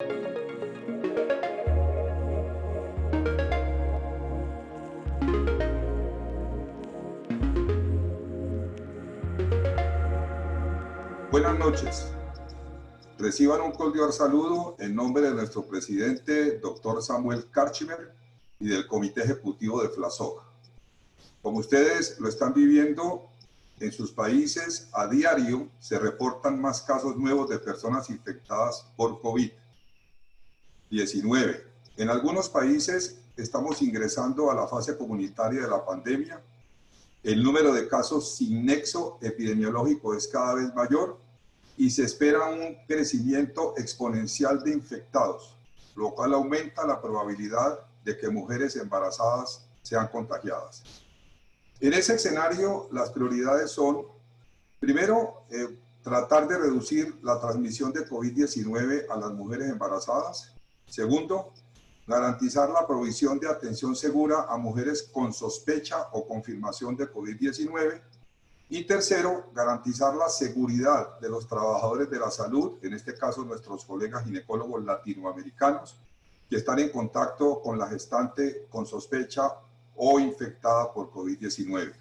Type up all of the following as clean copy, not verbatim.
Buenas noches. Reciban un cordial saludo en nombre de nuestro presidente, doctor Samuel Karchmer, y del Comité Ejecutivo de FLASOC. Como ustedes lo están viviendo en sus países, a diario se reportan más casos nuevos de personas infectadas por COVID-19. En algunos países estamos ingresando a la fase comunitaria de la pandemia. El número de casos sin nexo epidemiológico es cada vez mayor y se espera un crecimiento exponencial de infectados, lo cual aumenta la probabilidad de que mujeres embarazadas sean contagiadas. En ese escenario, las prioridades son, primero, tratar de reducir la transmisión de COVID-19 a las mujeres embarazadas. Segundo, garantizar la provisión de atención segura a mujeres con sospecha o confirmación de COVID-19. Y tercero, garantizar la seguridad de los trabajadores de la salud, en este caso nuestros colegas ginecólogos latinoamericanos, que están en contacto con la gestante con sospecha o infectada por COVID-19.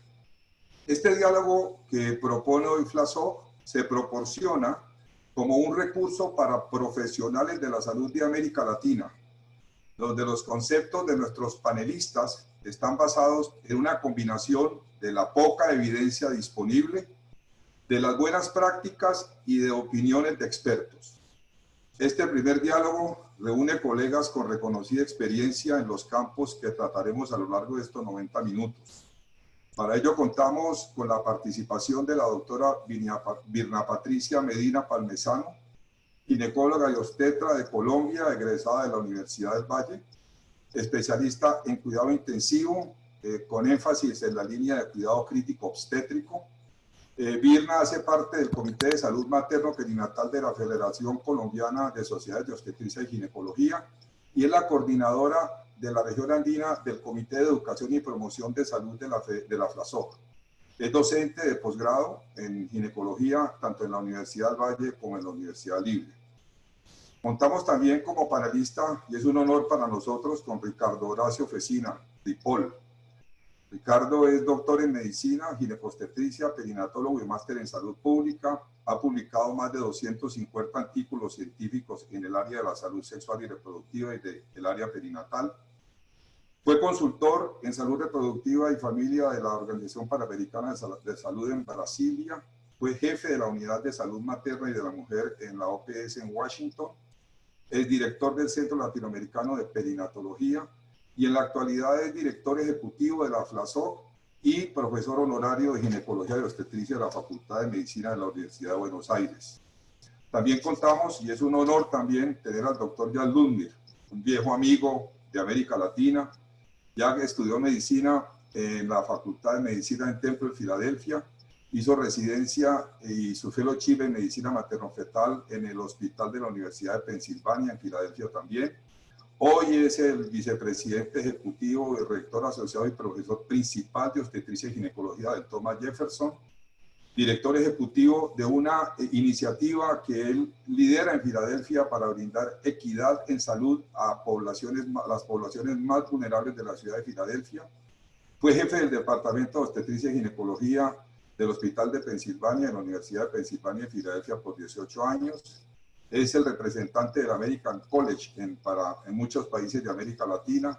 Este diálogo que propone hoy FLASOC se proporciona como un recurso para profesionales de la salud de América Latina, donde los conceptos de nuestros panelistas están basados en una combinación de la poca evidencia disponible, de las buenas prácticas y de opiniones de expertos. Este primer diálogo reúne colegas con reconocida experiencia en los campos que trataremos a lo largo de estos 90 minutos. Para ello contamos con la participación de la doctora Virna Patricia Medina Palmesano, ginecóloga y obstetra de Colombia, egresada de la Universidad del Valle, especialista en cuidado intensivo, con énfasis en la línea de cuidado crítico obstétrico. Virna hace parte del Comité de Salud Materno-Perinatal de la Federación Colombiana de Sociedades de Obstetricia y Ginecología y es la coordinadora de la región andina del Comité de Educación y Promoción de Salud de la FLASOC. Es docente de posgrado en ginecología tanto en la Universidad del Valle como en la Universidad Libre. Contamos también como panelista, y es un honor para nosotros, con Ricardo Horacio Fecina, Ripol. Ricardo es doctor en medicina, ginecobstetricia, perinatólogo y máster en salud pública. Ha publicado más de 250 artículos científicos en el área de la salud sexual y reproductiva y del área perinatal. Fue consultor en salud reproductiva y familia de la Organización Panamericana de Salud en Brasilia. Fue jefe de la Unidad de Salud Materna y de la Mujer en la OPS en Washington. Es director del Centro Latinoamericano de Perinatología y en la actualidad es director ejecutivo de la FLASOC y profesor honorario de Ginecología y Obstetricia de la Facultad de Medicina de la Universidad de Buenos Aires. También contamos, y es un honor también, tener al doctor Jan Ludmir, un viejo amigo de América Latina. Ya estudió medicina en la Facultad de Medicina en Temple, Filadelfia. Hizo residencia y su fellowship en medicina materno-fetal en el Hospital de la Universidad de Pensilvania, en Filadelfia también. Hoy es el vicepresidente ejecutivo, el rector asociado y profesor principal de obstetricia y ginecología del Thomas Jefferson, director ejecutivo de una iniciativa que él lidera en Filadelfia para brindar equidad en salud a las poblaciones más vulnerables de la ciudad de Filadelfia. Fue jefe del Departamento de Obstetricia y Ginecología del Hospital de Pensilvania en la Universidad de Pensilvania en Filadelfia por 18 años. Es el representante del American College en muchos países de América Latina,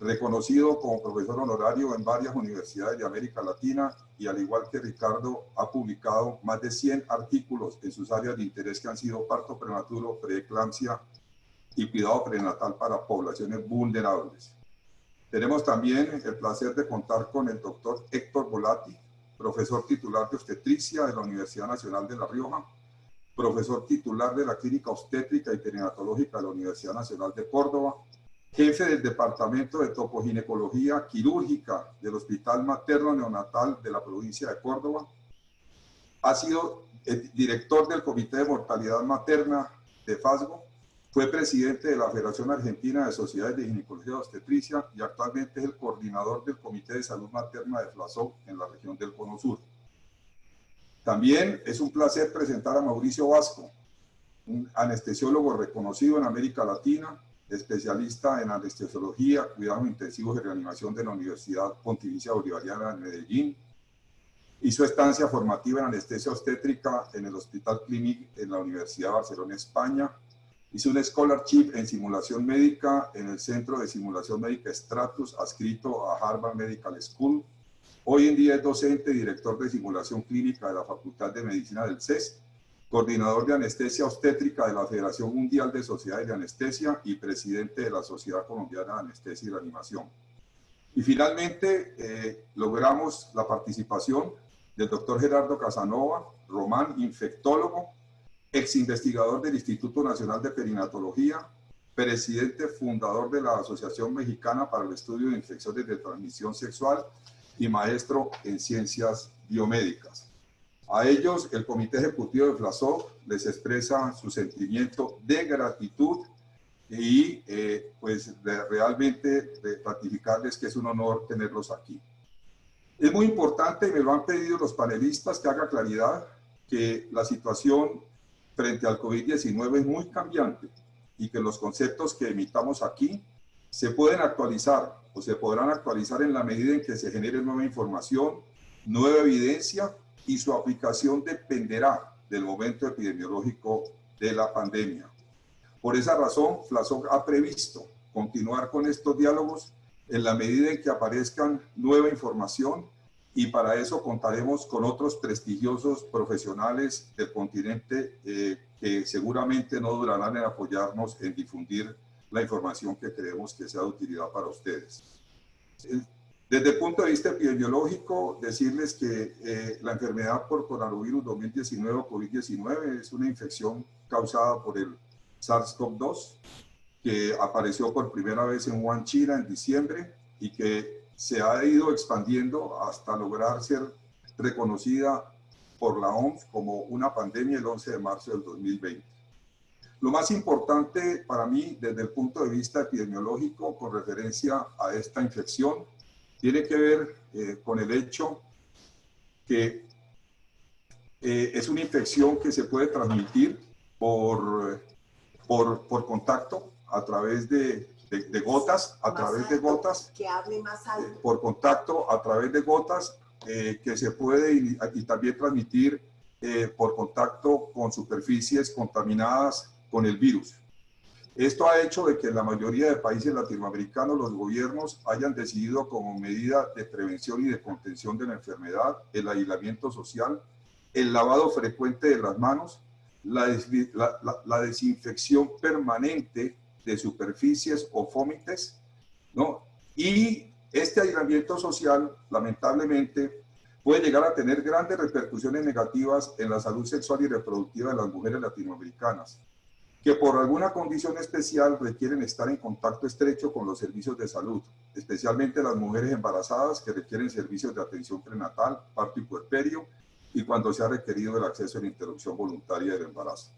reconocido como profesor honorario en varias universidades de América Latina y al igual que Ricardo ha publicado más de 100 artículos en sus áreas de interés que han sido parto prematuro, preeclampsia y cuidado prenatal para poblaciones vulnerables. Tenemos también el placer de contar con el doctor Héctor Volati, profesor titular de obstetricia de la Universidad Nacional de La Rioja, profesor titular de la Clínica Obstétrica y Perinatológica de la Universidad Nacional de Córdoba, jefe del Departamento de Tocoginecología Quirúrgica del Hospital Materno Neonatal de la provincia de Córdoba. Ha sido director del Comité de Mortalidad Materna de FASGO. Fue presidente de la Federación Argentina de Sociedades de Ginecología y Obstetricia y actualmente es el coordinador del Comité de Salud Materna de FLASOC en la región del Cono Sur. También es un placer presentar a Mauricio Vasco. un anestesiólogo reconocido en América Latina, especialista en anestesiología, cuidados intensivos y reanimación de la Universidad Pontificia Bolivariana de Medellín. Hizo estancia formativa en anestesia obstétrica en el Hospital Clínic en la Universidad de Barcelona, España. Hizo un scholarship en simulación médica en el Centro de Simulación Médica Stratus, adscrito a Harvard Medical School. Hoy en día es docente y director de simulación clínica de la Facultad de Medicina del CES, coordinador de anestesia obstétrica de la Federación Mundial de Sociedades de Anestesia y presidente de la Sociedad Colombiana de Anestesia y Reanimación. Y finalmente logramos la participación del doctor Gerardo Casanova Román, infectólogo, ex investigador del Instituto Nacional de Perinatología, presidente fundador de la Asociación Mexicana para el Estudio de Infecciones de Transmisión Sexual y maestro en Ciencias Biomédicas. A ellos, el Comité Ejecutivo de FLASOC les expresa su sentimiento de gratitud y realmente de ratificarles que es un honor tenerlos aquí. Es muy importante, y me lo han pedido los panelistas, que haga claridad que la situación frente al COVID-19 es muy cambiante y que los conceptos que emitamos aquí se pueden actualizar o se podrán actualizar en la medida en que se genere nueva información, nueva evidencia, y su aplicación dependerá del momento epidemiológico de la pandemia. Por esa razón, FLASOC ha previsto continuar con estos diálogos en la medida en que aparezcan nueva información, y para eso contaremos con otros prestigiosos profesionales del continente que seguramente no durarán en apoyarnos en difundir la información que creemos que sea de utilidad para ustedes. Desde el punto de vista epidemiológico, decirles que la enfermedad por coronavirus 2019 o COVID-19 es una infección causada por el SARS-CoV-2 que apareció por primera vez en Wuhan, China, en diciembre, y que se ha ido expandiendo hasta lograr ser reconocida por la OMS como una pandemia el 11 de marzo del 2020. Lo más importante para mí desde el punto de vista epidemiológico con referencia a esta infección tiene que ver con el hecho que es una infección que se puede transmitir por contacto a través de gotas, que hable más alto. por contacto a través de gotas, que se puede y también transmitir por contacto con superficies contaminadas con el virus. Esto ha hecho de que en la mayoría de países latinoamericanos los gobiernos hayan decidido como medida de prevención y de contención de la enfermedad el aislamiento social, el lavado frecuente de las manos, la desinfección permanente de superficies o fomites, ¿no? Y este aislamiento social, lamentablemente, puede llegar a tener grandes repercusiones negativas en la salud sexual y reproductiva de las mujeres latinoamericanas, que por alguna condición especial requieren estar en contacto estrecho con los servicios de salud, especialmente las mujeres embarazadas que requieren servicios de atención prenatal, parto y puerperio, y cuando se ha requerido el acceso a la interrupción voluntaria del embarazo.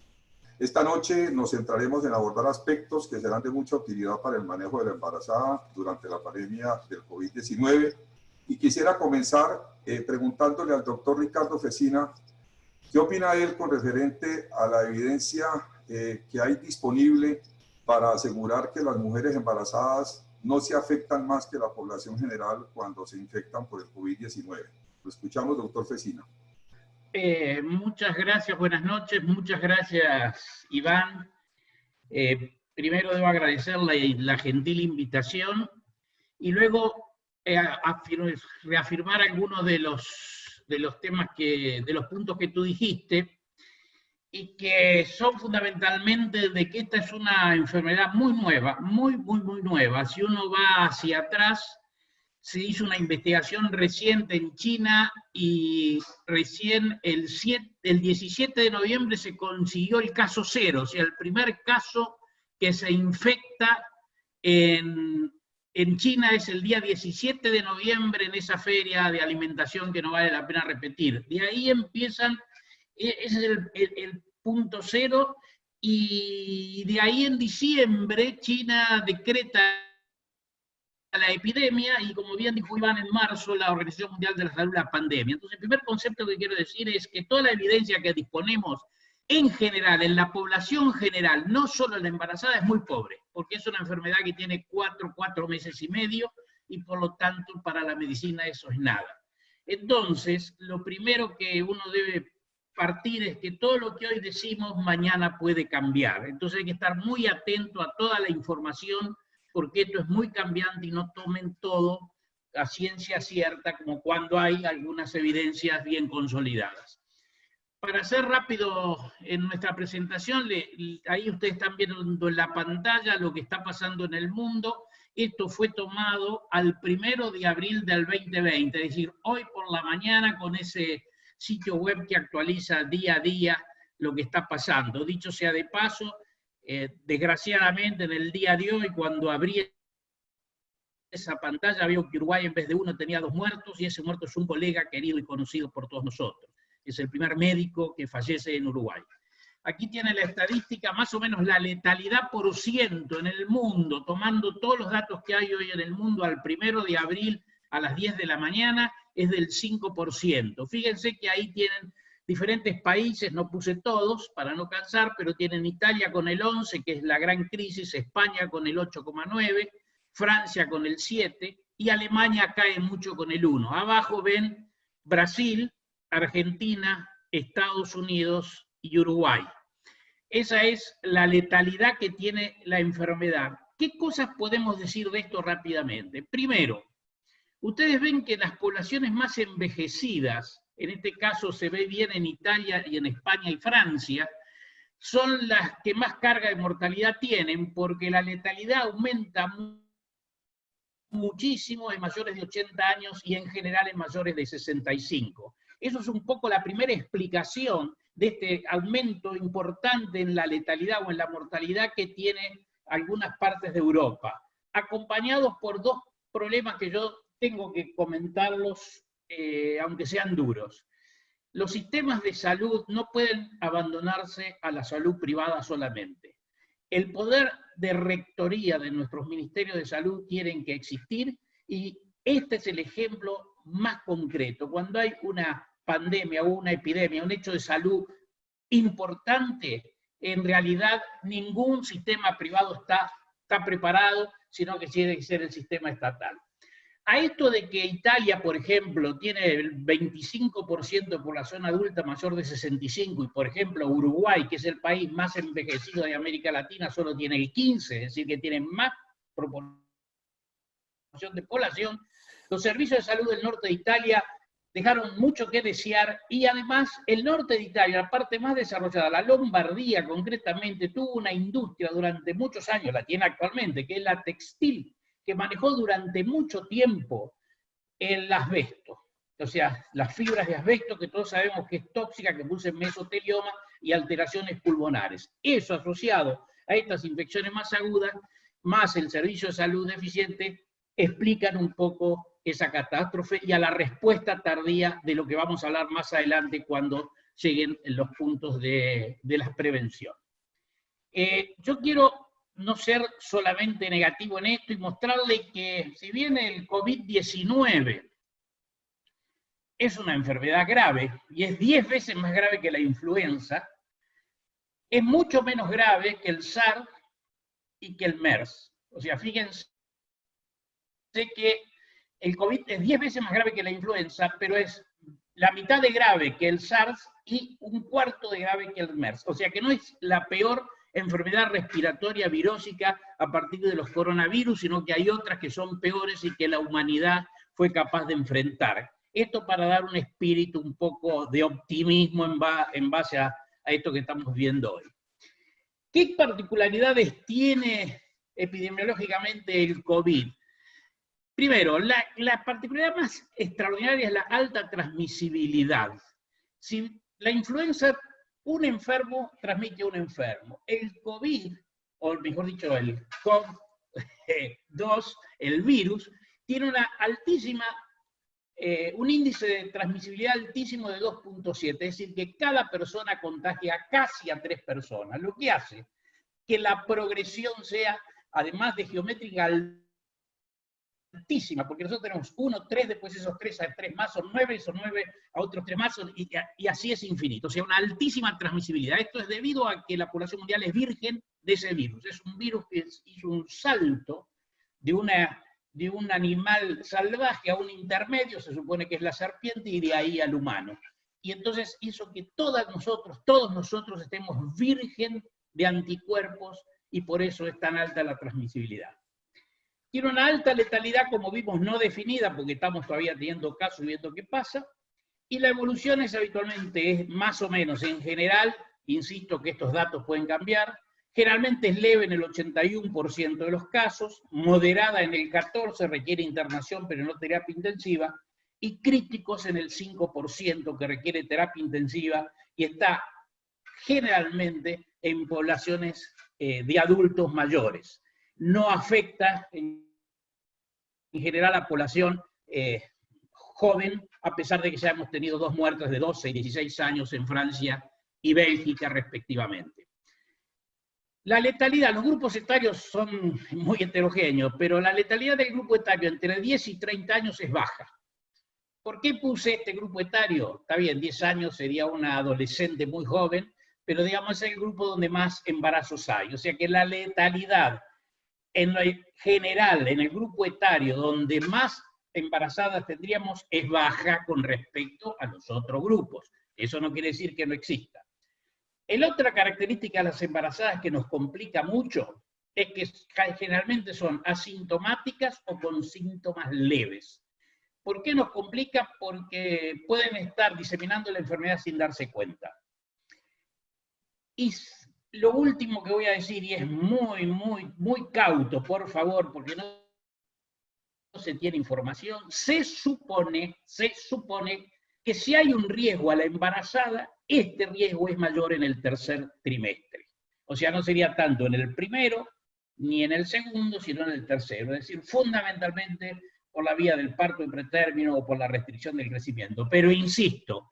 Esta noche nos centraremos en abordar aspectos que serán de mucha utilidad para el manejo de la embarazada durante la pandemia del COVID-19, y quisiera comenzar preguntándole al doctor Ricardo Fecina, ¿qué opina él con referente a la evidencia que hay disponible para asegurar que las mujeres embarazadas no se afectan más que la población general cuando se infectan por el COVID-19? Lo escuchamos, doctor Fecina. Muchas gracias, buenas noches, muchas gracias, Iván. Primero debo agradecer la gentil invitación y luego reafirmar algunos de los temas de los puntos que tú dijiste, y que son fundamentalmente de que esta es una enfermedad muy nueva, muy nueva. Si uno va hacia atrás, se hizo una investigación reciente en China y recién el 17 de noviembre se consiguió el caso cero, o sea, el primer caso que se infecta en China es el día 17 de noviembre en esa feria de alimentación que no vale la pena repetir. De ahí empiezan, ese es el punto cero, y de ahí en diciembre China decreta la epidemia, y como bien dijo Iván, en marzo la Organización Mundial de la Salud la pandemia. Entonces el primer concepto que quiero decir es que toda la evidencia que disponemos en general, en la población general, no solo en la embarazada, es muy pobre, porque es una enfermedad que tiene 4 meses y medio, y por lo tanto para la medicina eso es nada. Entonces, lo primero que uno debe partir es que todo lo que hoy decimos mañana puede cambiar. Entonces hay que estar muy atento a toda la información, porque esto es muy cambiante y no tomen todo a ciencia cierta, como cuando hay algunas evidencias bien consolidadas. Para ser rápido en nuestra presentación, ahí ustedes están viendo en la pantalla lo que está pasando en el mundo. Esto fue tomado al 1 de abril del 2020, es decir, hoy por la mañana, con ese sitio web que actualiza día a día lo que está pasando. Dicho sea de paso, desgraciadamente en el día de hoy, cuando abrí esa pantalla, veo que Uruguay en vez de 1 tenía 2 muertos, y ese muerto es un colega querido y conocido por todos nosotros. Es el primer médico que fallece en Uruguay. Aquí tiene la estadística, más o menos la letalidad por ciento en el mundo, tomando todos los datos que hay hoy en el mundo al 1 de abril a las 10 de la mañana, es del 5%. Fíjense que ahí tienen diferentes países, no puse todos para no cansar, pero tienen Italia con el 11, que es la gran crisis, España con el 8,9, Francia con el 7, y Alemania cae mucho con el 1. Abajo ven Brasil, Argentina, Estados Unidos y Uruguay. Esa es la letalidad que tiene la enfermedad. ¿Qué cosas podemos decir de esto rápidamente? Primero, ustedes ven que las poblaciones más envejecidas, en este caso se ve bien en Italia y en España y Francia, son las que más carga de mortalidad tienen, porque la letalidad aumenta muchísimo en mayores de 80 años y en general en mayores de 65. Eso es un poco la primera explicación de este aumento importante en la letalidad o en la mortalidad que tienen algunas partes de Europa, acompañados por 2 problemas que yo tengo que comentarlos, aunque sean duros. Los sistemas de salud no pueden abandonarse a la salud privada solamente. El poder de rectoría de nuestros ministerios de salud tienen que existir, y este es el ejemplo más concreto. Cuando hay una pandemia o una epidemia, un hecho de salud importante, en realidad ningún sistema privado está preparado, sino que tiene que ser el sistema estatal. A esto de que Italia, por ejemplo, tiene el 25% de población adulta mayor de 65, y por ejemplo Uruguay, que es el país más envejecido de América Latina, solo tiene el 15%, es decir, que tiene más proporción de población, los servicios de salud del norte de Italia dejaron mucho que desear, y además el norte de Italia, la parte más desarrollada, la Lombardía concretamente, tuvo una industria durante muchos años, la tiene actualmente, que es la textil, que manejó durante mucho tiempo el asbesto, o sea, las fibras de asbesto, que todos sabemos que es tóxica, que produce mesotelioma y alteraciones pulmonares. Eso asociado a estas infecciones más agudas, más el servicio de salud deficiente, explican un poco esa catástrofe y a la respuesta tardía de lo que vamos a hablar más adelante cuando lleguen los puntos de la prevención. Yo quiero no ser solamente negativo en esto y mostrarle que, si bien el COVID-19 es una enfermedad grave y es 10 veces más grave que la influenza, es mucho menos grave que el SARS y que el MERS. O sea, fíjense que el COVID es 10 veces más grave que la influenza, pero es la mitad de grave que el SARS y un cuarto de grave que el MERS. O sea que no es la peor enfermedad respiratoria virósica a partir de los coronavirus, sino que hay otras que son peores y que la humanidad fue capaz de enfrentar. Esto para dar un espíritu un poco de optimismo en base a esto que estamos viendo hoy. ¿Qué particularidades tiene epidemiológicamente el COVID? Primero, la particularidad más extraordinaria es la alta transmisibilidad. Si la influenza, un enfermo transmite a un enfermo. El COVID, o mejor dicho, el COVID-2, el virus, tiene una altísima, un índice de transmisibilidad altísimo de 2.7, es decir, que cada persona contagia casi a 3 personas, lo que hace que la progresión sea, además de geométrica, altísima, porque nosotros tenemos 1, 3, después esos 3 a 3 más son 9, esos 9 a otros 3 más, y así es infinito. O sea, una altísima transmisibilidad. Esto es debido a que la población mundial es virgen de ese virus. Es un virus que hizo un salto de un animal salvaje a un intermedio, se supone que es la serpiente, y de ahí al humano. Y entonces hizo que todos nosotros estemos virgen de anticuerpos, y por eso es tan alta la transmisibilidad. Tiene una alta letalidad, como vimos, no definida, porque estamos todavía teniendo casos y viendo qué pasa, y la evolución es habitualmente más o menos, en general, insisto que estos datos pueden cambiar, generalmente es leve en el 81% de los casos, moderada en el 14%, requiere internación pero no terapia intensiva, y críticos en el 5% que requiere terapia intensiva, y está generalmente en poblaciones de adultos mayores. No afecta en general a la población joven, a pesar de que ya hemos tenido 2 muertes de 12 y 16 años en Francia y Bélgica respectivamente. La letalidad, los grupos etarios son muy heterogéneos, pero la letalidad del grupo etario entre 10 y 30 años es baja. ¿Por qué puse este grupo etario? Está bien, 10 años sería una adolescente muy joven, pero digamos es el grupo donde más embarazos hay. O sea que la letalidad en general, en el grupo etario donde más embarazadas tendríamos, es baja con respecto a los otros grupos. Eso no quiere decir que no exista. La otra característica de las embarazadas que nos complica mucho es que generalmente son asintomáticas o con síntomas leves. ¿Por qué nos complica? Porque pueden estar diseminando la enfermedad sin darse cuenta. Y lo último que voy a decir, y es muy cauto, por favor, porque no se tiene información, se supone que si hay un riesgo a la embarazada, este riesgo es mayor en el tercer trimestre. O sea, no sería tanto en el primero ni en el segundo, sino en el tercero. Es decir, fundamentalmente por la vía del parto en pretérmino o por la restricción del crecimiento. Pero insisto,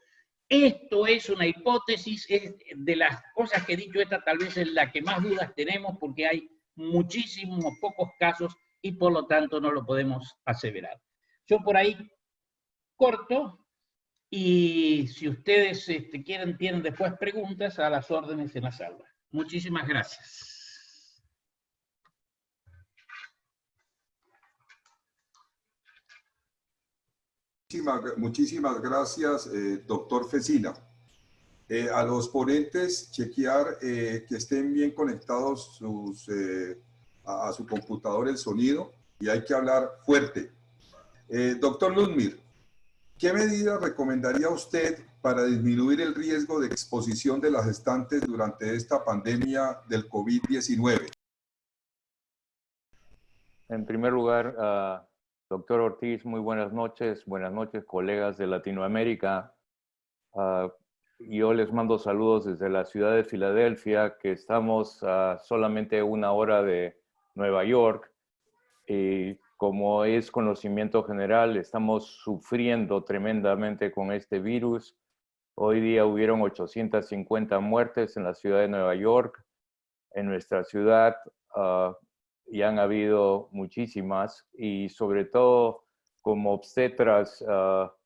esto es una hipótesis, es de las cosas que he dicho, esta tal vez es la que más dudas tenemos porque hay muchísimos pocos casos y por lo tanto no lo podemos aseverar. Yo por ahí corto y si ustedes quieren, tienen después preguntas, a las órdenes en la sala. Muchísimas gracias. Muchísimas gracias, doctor Fecina. A los ponentes, chequear que estén bien conectados a su computador el sonido, y hay que hablar fuerte. Doctor Ludmir, ¿qué medidas recomendaría usted para disminuir el riesgo de exposición de las gestantes durante esta pandemia del COVID-19? En primer lugar, doctor Ortiz, muy buenas noches colegas de Latinoamérica. Yo les mando saludos desde la ciudad de Filadelfia, que estamos a solamente 1 hora de Nueva York, y como es conocimiento general, estamos sufriendo tremendamente con este virus. Hoy día hubieron 850 muertes en la ciudad de Nueva York. En nuestra ciudad y han habido muchísimas, y sobre todo como obstetras,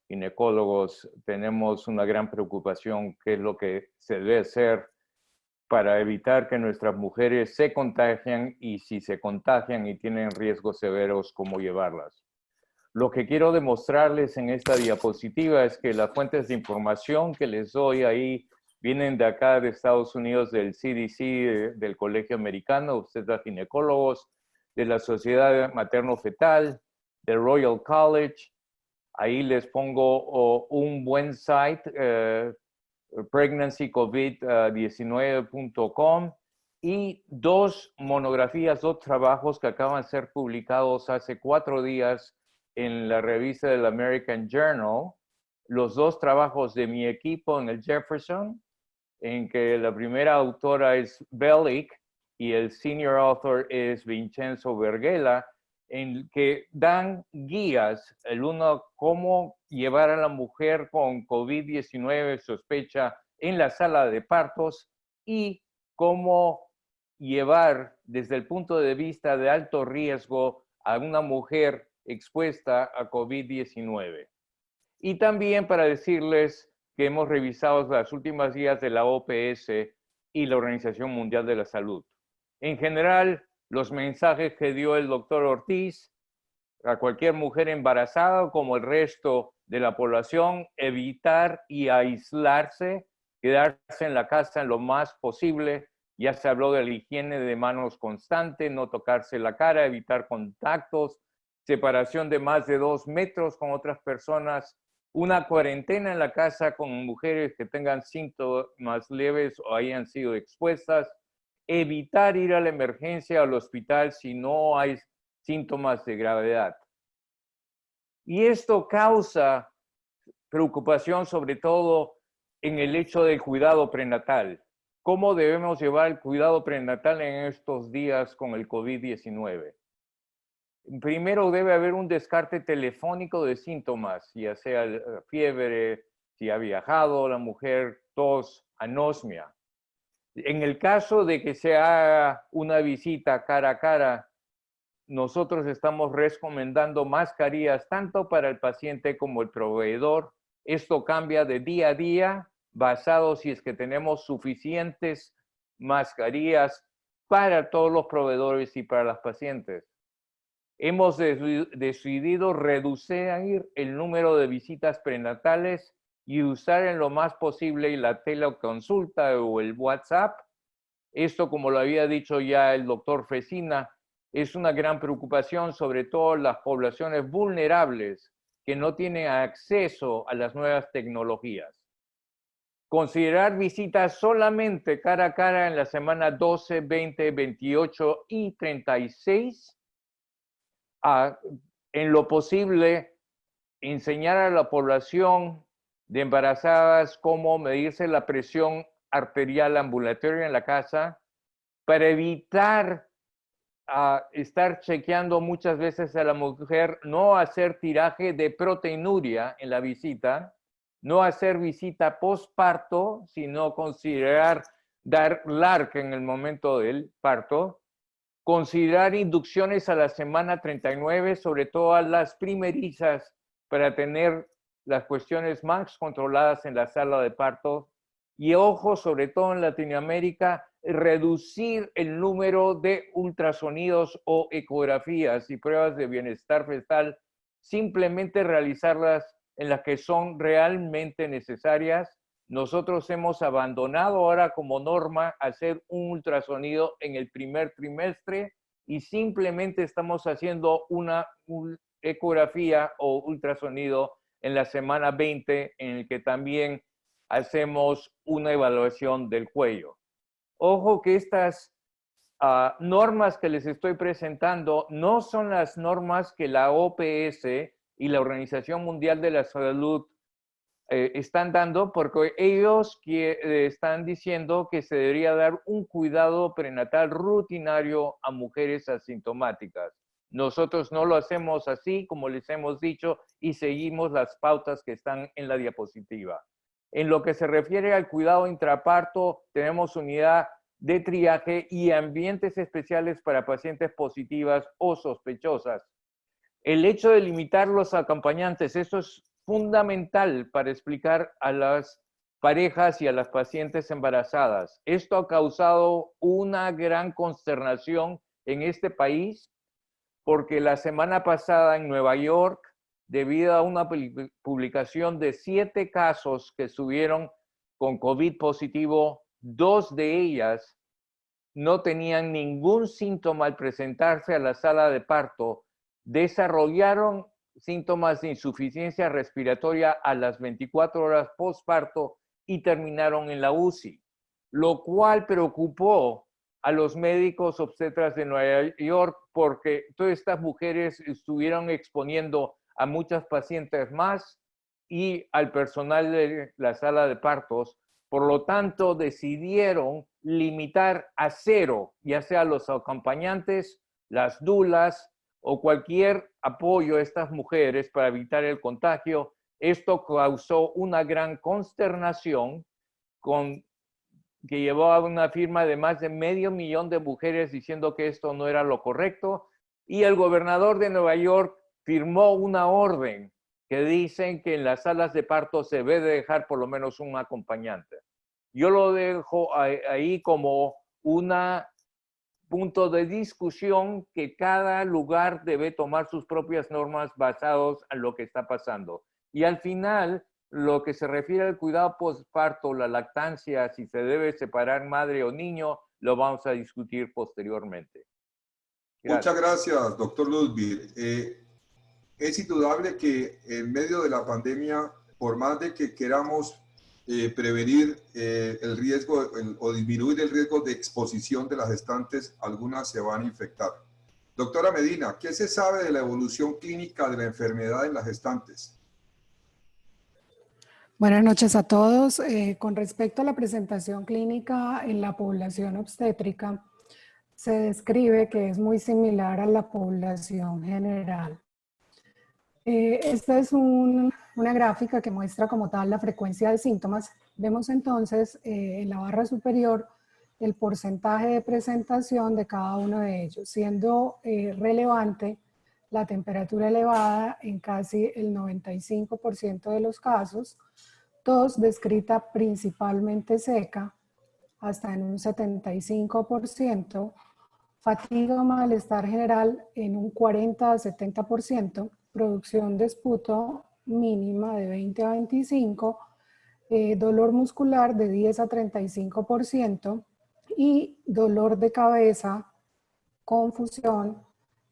ginecólogos, tenemos una gran preocupación, qué es lo que se debe hacer para evitar que nuestras mujeres se contagien, y si se contagian y tienen riesgos severos, cómo llevarlas. Lo que quiero demostrarles en esta diapositiva es que las fuentes de información que les doy ahí vienen de acá, de Estados Unidos, del CDC, del Colegio Americano, obstetras ginecólogos, de la Sociedad Materno-Fetal, del Royal College. Ahí les pongo un buen site, pregnancycovid19.com, y 2 monografías, 2 trabajos que acaban de ser publicados hace 4 días en la revista del American Journal. Los 2 trabajos de mi equipo en el Jefferson, en que la primera autora es Bellick y el senior author es Vincenzo Verghela, en que dan guías, el uno cómo llevar a la mujer con COVID-19 sospecha en la sala de partos, y cómo llevar desde el punto de vista de alto riesgo a una mujer expuesta a COVID-19. Y también para decirles que hemos revisado las últimas guías de la OPS y la Organización Mundial de la Salud. En general, los mensajes que dio el doctor Ortiz a cualquier mujer embarazada, como el resto de la población, evitar y aislarse, quedarse en la casa en lo más posible. Ya se habló de la higiene de manos constante, no tocarse la cara, evitar contactos, separación de más de 2 metros con otras personas, una cuarentena en la casa con mujeres que tengan síntomas leves o hayan sido expuestas, evitar ir a la emergencia o al hospital si no hay síntomas de gravedad. Y esto causa preocupación sobre todo en el hecho del cuidado prenatal. ¿Cómo debemos llevar el cuidado prenatal en estos días con el COVID-19? Primero debe haber un descarte telefónico de síntomas, ya sea fiebre, si ha viajado la mujer, tos, anosmia. En el caso de que se haga una visita cara a cara, nosotros estamos recomendando mascarillas tanto para el paciente como el proveedor. Esto cambia de día a día, basado si es que tenemos suficientes mascarillas para todos los proveedores y para las pacientes. Hemos decidido reducir el número de visitas prenatales y usar en lo más posible la teleconsulta o el WhatsApp. Esto, como lo había dicho ya el doctor Fresina, es una gran preocupación, sobre todo en las poblaciones vulnerables que no tienen acceso a las nuevas tecnologías. Considerar visitas solamente cara a cara en la semana 12, 20, 28 y 36. En lo posible, enseñar a la población de embarazadas cómo medirse la presión arterial ambulatoria en la casa para evitar estar chequeando muchas veces a la mujer, no hacer tiraje de proteinuria en la visita, no hacer visita postparto, sino considerar dar LARC en el momento del parto, considerar inducciones a la semana 39, sobre todo a las primerizas, para tener las cuestiones más controladas en la sala de parto. Y ojo, sobre todo en Latinoamérica, reducir el número de ultrasonidos o ecografías y pruebas de bienestar fetal, simplemente realizarlas en las que son realmente necesarias. Nosotros hemos abandonado ahora como norma hacer un ultrasonido en el primer trimestre y simplemente estamos haciendo una ecografía o ultrasonido en la semana 20, en el que también hacemos una evaluación del cuello. Ojo que estas normas que les estoy presentando no son las normas que la OPS y la Organización Mundial de la Salud están dando, porque ellos están diciendo que se debería dar un cuidado prenatal rutinario a mujeres asintomáticas. Nosotros no lo hacemos así, como les hemos dicho, y seguimos las pautas que están en la diapositiva. En lo que se refiere al cuidado intraparto, tenemos unidad de triaje y ambientes especiales para pacientes positivas o sospechosas. El hecho de limitar los acompañantes, eso es fundamental para explicar a las parejas y a las pacientes embarazadas. Esto ha causado una gran consternación en este país porque la semana pasada en Nueva York, debido a una publicación de 7 casos que estuvieron con COVID positivo, 2 de ellas no tenían ningún síntoma al presentarse a la sala de parto, desarrollaron síntomas de insuficiencia respiratoria a las 24 horas postparto y terminaron en la UCI, lo cual preocupó a los médicos obstetras de Nueva York porque todas estas mujeres estuvieron exponiendo a muchas pacientes más y al personal de la sala de partos. Por lo tanto, decidieron limitar a 0, ya sea los acompañantes, las dulas o cualquier apoyo a estas mujeres para evitar el contagio. Esto causó una gran consternación que llevó a una firma de más de 500,000 de mujeres diciendo que esto no era lo correcto. Y el gobernador de Nueva York firmó una orden que dicen que en las salas de parto se debe dejar por lo menos un acompañante. Yo lo dejo ahí como un punto de discusión que cada lugar debe tomar sus propias normas basados en lo que está pasando. Y al final, lo que se refiere al cuidado postparto, la lactancia, si se debe separar madre o niño, lo vamos a discutir posteriormente. Gracias. Muchas gracias, doctor Ludwig. Es indudable que en medio de la pandemia, por más de que queramos prevenir el riesgo o disminuir el riesgo de exposición de las gestantes, algunas se van a infectar. Doctora Medina, ¿qué se sabe de la evolución clínica de la enfermedad en las gestantes? Buenas noches a todos. Con respecto a la presentación clínica en la población obstétrica, se describe que es muy similar a la población general. Esta es una gráfica que muestra como tal la frecuencia de síntomas. Vemos entonces en la barra superior el porcentaje de presentación de cada uno de ellos, siendo relevante la temperatura elevada en casi el 95% de los casos, tos descrita principalmente seca, hasta en un 75%, fatiga o malestar general en un 40 a 70%, producción de esputo mínima de 20 a 25%, dolor muscular de 10 a 35% y dolor de cabeza, confusión,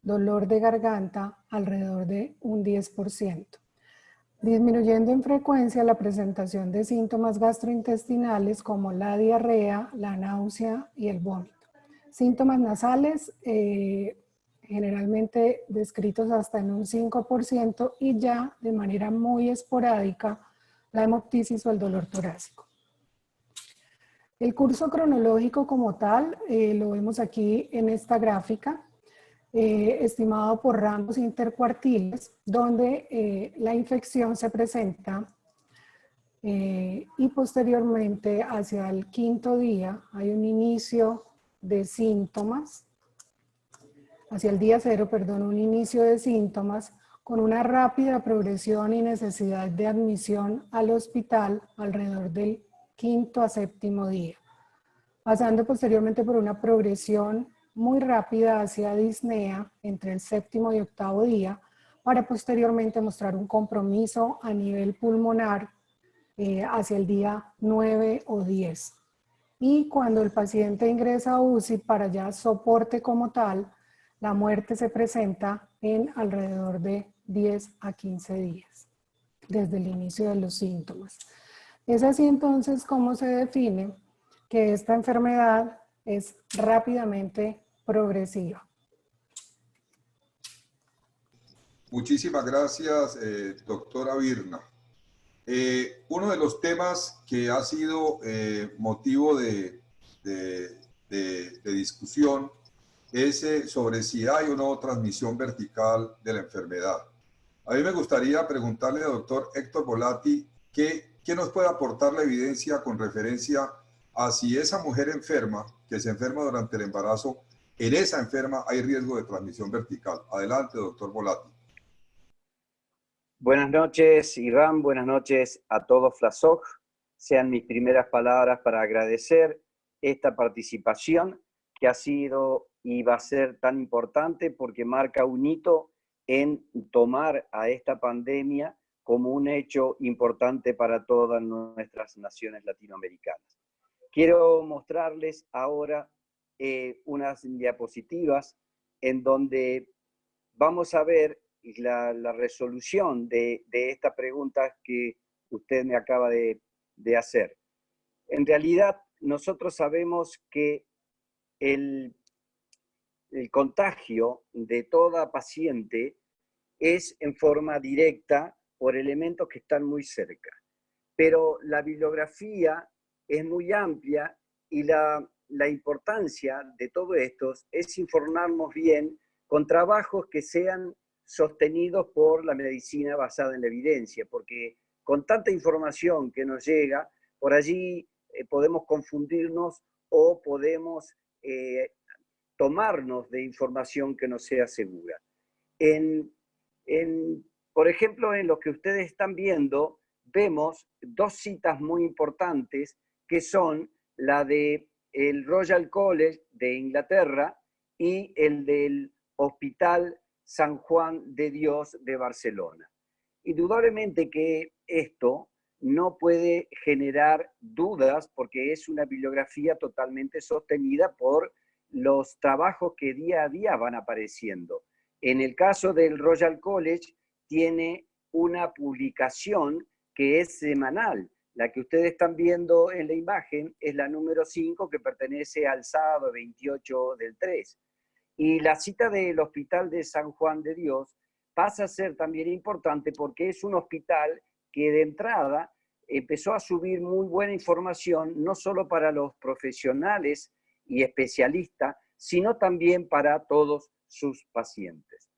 dolor de garganta alrededor de un 10%. Disminuyendo en frecuencia la presentación de síntomas gastrointestinales como la diarrea, la náusea y el vómito. Síntomas nasales generalmente descritos hasta en un 5% y ya de manera muy esporádica la hemoptisis o el dolor torácico. El curso cronológico como tal lo vemos aquí en esta gráfica, estimado por rangos intercuartiles, donde la infección se presenta y posteriormente hacia el quinto día hay un inicio de síntomas, hacia el día 0, perdón, un inicio de síntomas con una rápida progresión y necesidad de admisión al hospital alrededor del quinto a séptimo día, pasando posteriormente por una progresión muy rápida hacia disnea entre el séptimo y octavo día, para posteriormente mostrar un compromiso a nivel pulmonar hacia el día 9 o 10. Y cuando el paciente ingresa a UCI para ya soporte como tal, la muerte se presenta en alrededor de 10 a 15 días, desde el inicio de los síntomas. Es así entonces como se define que esta enfermedad es rápidamente progresiva. Muchísimas gracias, doctora Virna. Uno de los temas que ha sido motivo de discusión es sobre si hay o no transmisión vertical de la enfermedad. A mí me gustaría preguntarle al doctor Héctor Volati qué nos puede aportar la evidencia con referencia a si esa mujer enferma, que se enferma durante el embarazo, en esa enferma hay riesgo de transmisión vertical. Adelante, doctor Volati. Buenas noches, Iván. Buenas noches a todos FLASOG. Sean mis primeras palabras para agradecer esta participación que ha sido y va a ser tan importante porque marca un hito en tomar a esta pandemia como un hecho importante para todas nuestras naciones latinoamericanas. Quiero mostrarles ahora unas diapositivas en donde vamos a ver la resolución de esta pregunta que usted me acaba de hacer. En realidad, nosotros sabemos que el contagio de toda paciente es en forma directa por elementos que están muy cerca. Pero la bibliografía es muy amplia y la importancia de todo esto es informarnos bien con trabajos que sean sostenidos por la medicina basada en la evidencia, porque con tanta información que nos llega, por allí podemos confundirnos o podemos tomarnos de información que no sea segura. En Por ejemplo, en lo que ustedes están viendo, vemos dos citas muy importantes que son la de el Royal College de Inglaterra y el del Hospital San Juan de Dios de Barcelona. Indudablemente que esto no puede generar dudas porque es una bibliografía totalmente sostenida por los trabajos que día a día van apareciendo. En el caso del Royal College, tiene una publicación que es semanal. La que ustedes están viendo en la imagen es la número 5, que pertenece al sábado 28 del 3. Y la cita del Hospital de San Juan de Dios pasa a ser también importante porque es un hospital que de entrada empezó a subir muy buena información, no solo para los profesionales y especialistas, sino también para todos sus pacientes.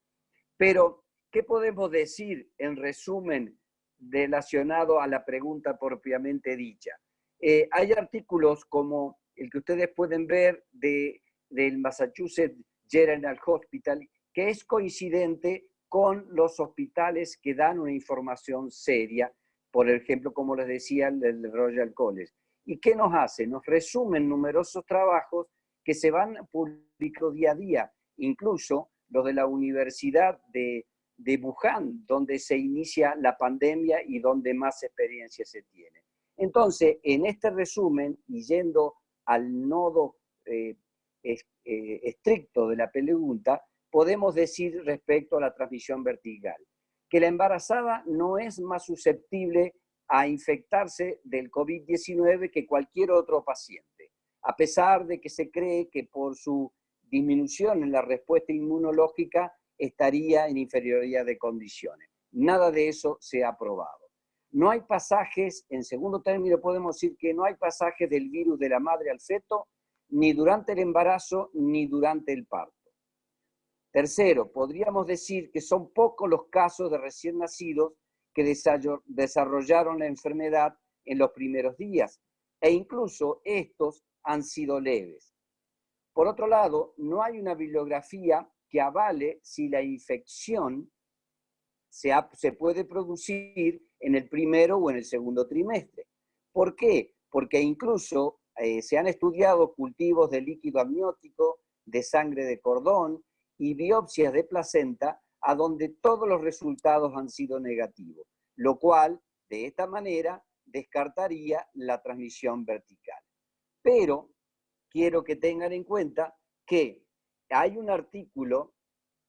Pero, ¿qué podemos decir en resumen relacionado a la pregunta propiamente dicha? Hay artículos como el que ustedes pueden ver del Massachusetts General Hospital, que es coincidente con los hospitales que dan una información seria, por ejemplo, como les decía, el Royal College. ¿Y qué nos hace? Nos resumen numerosos trabajos que se van publicando día a día, incluso los de la Universidad de Wuhan, donde se inicia la pandemia y donde más experiencia se tiene. Entonces, en este resumen, y yendo al nodo estricto de la pregunta, podemos decir respecto a la transmisión vertical, que la embarazada no es más susceptible a infectarse del COVID-19 que cualquier otro paciente, a pesar de que se cree que por su disminución en la respuesta inmunológica estaría en inferioridad de condiciones. Nada de eso se ha probado. No hay pasajes, en segundo término podemos decir que no hay pasajes del virus de la madre al feto, ni durante el embarazo, ni durante el parto. Tercero, podríamos decir que son pocos los casos de recién nacidos que desarrollaron la enfermedad en los primeros días, e incluso estos han sido leves. Por otro lado, no hay una bibliografía que avale si la infección se puede producir en el primero o en el segundo trimestre. ¿Por qué? Porque incluso se han estudiado cultivos de líquido amniótico, de sangre de cordón y biopsias de placenta, a donde todos los resultados han sido negativos, lo cual, de esta manera, descartaría la transmisión vertical. Pero quiero que tengan en cuenta que hay un artículo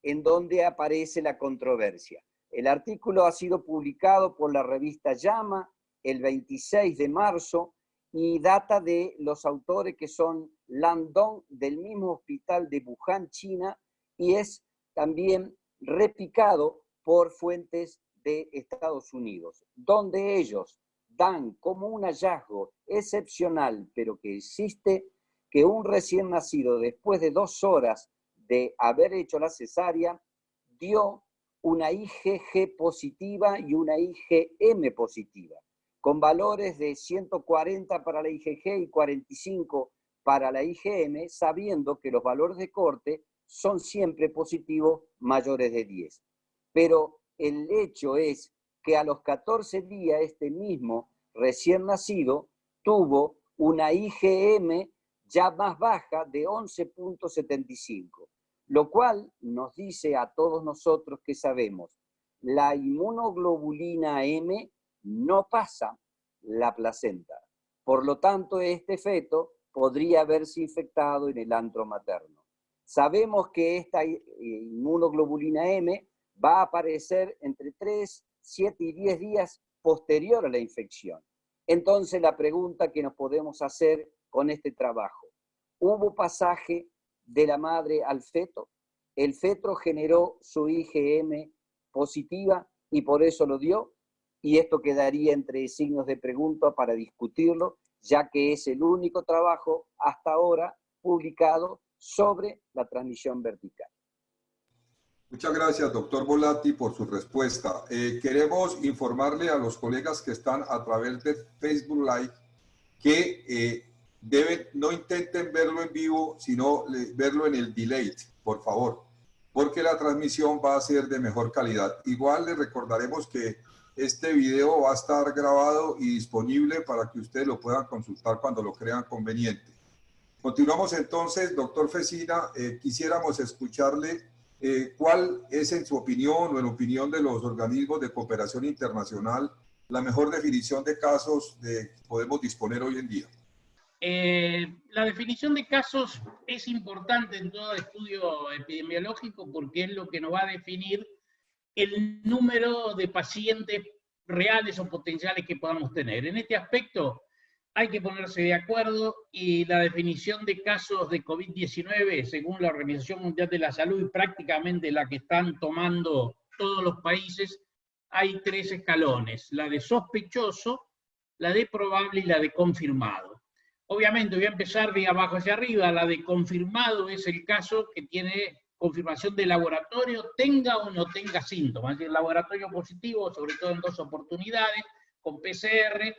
en donde aparece la controversia. El artículo ha sido publicado por la revista JAMA el 26 de marzo y data de los autores que son Landong, del mismo hospital de Wuhan, China, y es también replicado por fuentes de Estados Unidos, donde ellos dan como un hallazgo excepcional, pero que existe, que un recién nacido, después de 2 horas de haber hecho la cesárea, dio una IgG positiva y una IgM positiva, con valores de 140 para la IgG y 45 para la IgM, sabiendo que los valores de corte son siempre positivos mayores de 10. Pero el hecho es que a los 14 días este mismo recién nacido tuvo una IgM ya más baja de 11.75, lo cual nos dice a todos nosotros que sabemos, la inmunoglobulina M no pasa la placenta. Por lo tanto, este feto podría haberse infectado en el antro materno. Sabemos que esta inmunoglobulina M va a aparecer entre 3, 7 y 10 días posterior a la infección. Entonces, la pregunta que nos podemos hacer con este trabajo, ¿hubo pasaje de la madre al feto? ¿El feto generó su IgM positiva y por eso lo dio? Y esto quedaría entre signos de pregunta para discutirlo, ya que es el único trabajo hasta ahora publicado sobre la transmisión vertical. Muchas gracias, doctor Volatti, por su respuesta. Queremos informarle a los colegas que están a través de Facebook Live que no intenten verlo en vivo, sino verlo en el delay, por favor. porque la transmisión va a ser de mejor calidad. Igual les recordaremos que este video va a estar grabado y disponible para que ustedes lo puedan consultar cuando lo crean conveniente. Continuamos entonces, doctor Fecina, quisiéramos escucharle cuál es en su opinión o en opinión de los organismos de cooperación internacional la mejor definición de casos que podemos disponer hoy en día. La definición de casos es importante en todo estudio epidemiológico porque es lo que nos va a definir el número de pacientes reales o potenciales que podamos tener. En este aspecto hay que ponerse de acuerdo y la definición de casos de COVID-19, según la Organización Mundial de la Salud y prácticamente la que están tomando todos los países, hay 3 escalones: la de sospechoso, la de probable y la de confirmado. Obviamente voy a empezar de abajo hacia arriba. La de confirmado es el caso que tiene confirmación de laboratorio, tenga o no tenga síntomas. Es decir, laboratorio positivo, sobre todo en 2 oportunidades, con PCR,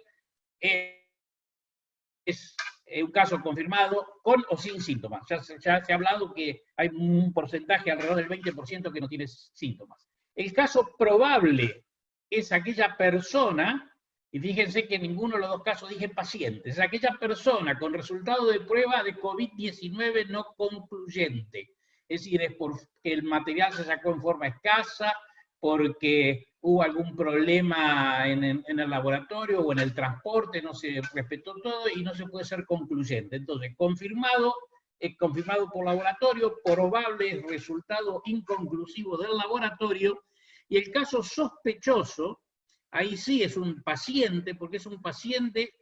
es un caso confirmado con o sin síntomas. Ya se ha hablado que hay un porcentaje alrededor del 20% que no tiene síntomas. El caso probable es aquella persona, y fíjense que en ninguno de los 2 casos dije pacientes, es aquella persona con resultado de prueba de COVID-19 no concluyente. Es decir, es porque el material se sacó en forma escasa, porque hubo algún problema en el laboratorio o en el transporte, no se respetó todo y no se puede ser concluyente. Entonces, confirmado por laboratorio, probable resultado inconclusivo del laboratorio, y el caso sospechoso, ahí sí es un paciente, porque es un paciente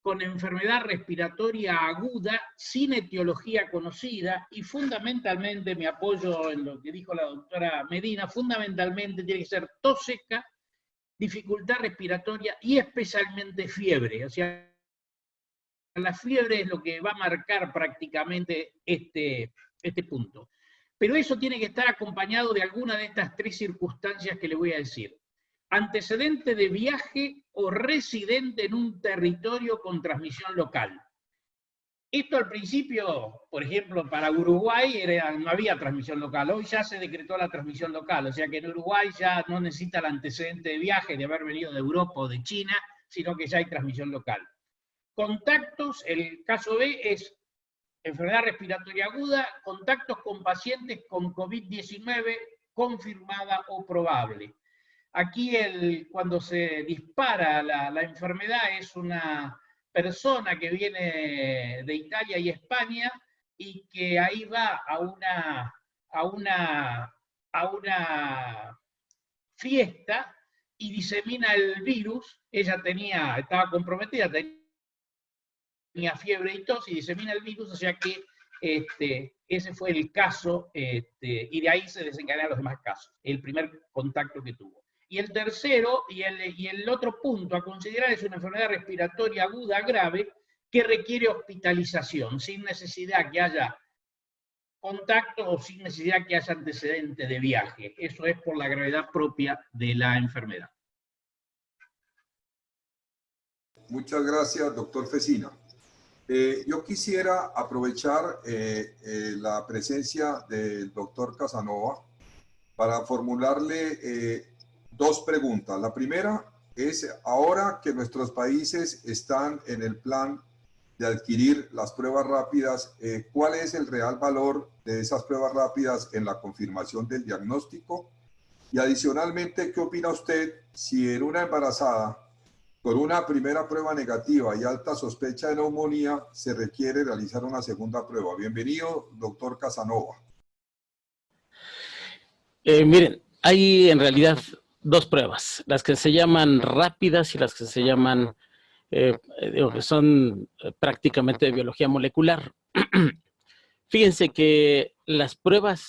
con enfermedad respiratoria aguda, sin etiología conocida, y fundamentalmente, me apoyo en lo que dijo la doctora Medina, fundamentalmente tiene que ser tos seca, dificultad respiratoria y especialmente fiebre. O sea, la fiebre es lo que va a marcar prácticamente este punto. Pero eso tiene que estar acompañado de alguna de estas 3 circunstancias que le voy a decir: antecedente de viaje o residente en un territorio con transmisión local. Esto al principio, por ejemplo, para Uruguay no había transmisión local. Hoy ya se decretó la transmisión local, o sea que en Uruguay ya no necesita el antecedente de viaje de haber venido de Europa o de China, sino que ya hay transmisión local. Contactos, el caso B es enfermedad respiratoria aguda, contactos con pacientes con COVID-19 confirmada o probable. Aquí cuando se dispara la enfermedad es una persona que viene de Italia y España y que ahí va a una fiesta y disemina el virus. Ella estaba comprometida, tenía fiebre y tos y disemina el virus, o sea que ese fue el caso, y de ahí se desencadenan los demás casos, el primer contacto que tuvo. Y el tercero, y el otro punto a considerar, es una enfermedad respiratoria aguda grave que requiere hospitalización, sin necesidad que haya contacto o sin necesidad que haya antecedente de viaje. Eso es por la gravedad propia de la enfermedad. Muchas gracias, doctor Fecina. Yo quisiera aprovechar la presencia del doctor Casanova para formularle 2 preguntas. La primera es, ahora que nuestros países están en el plan de adquirir las pruebas rápidas, ¿cuál es el real valor de esas pruebas rápidas en la confirmación del diagnóstico? Y adicionalmente, ¿qué opina usted si en una embarazada con una primera prueba negativa y alta sospecha de neumonía se requiere realizar una segunda prueba? Bienvenido, doctor Casanova. Miren, hay en realidad 2 pruebas, las que se llaman rápidas y las que se llaman, que son prácticamente de biología molecular. Fíjense que las pruebas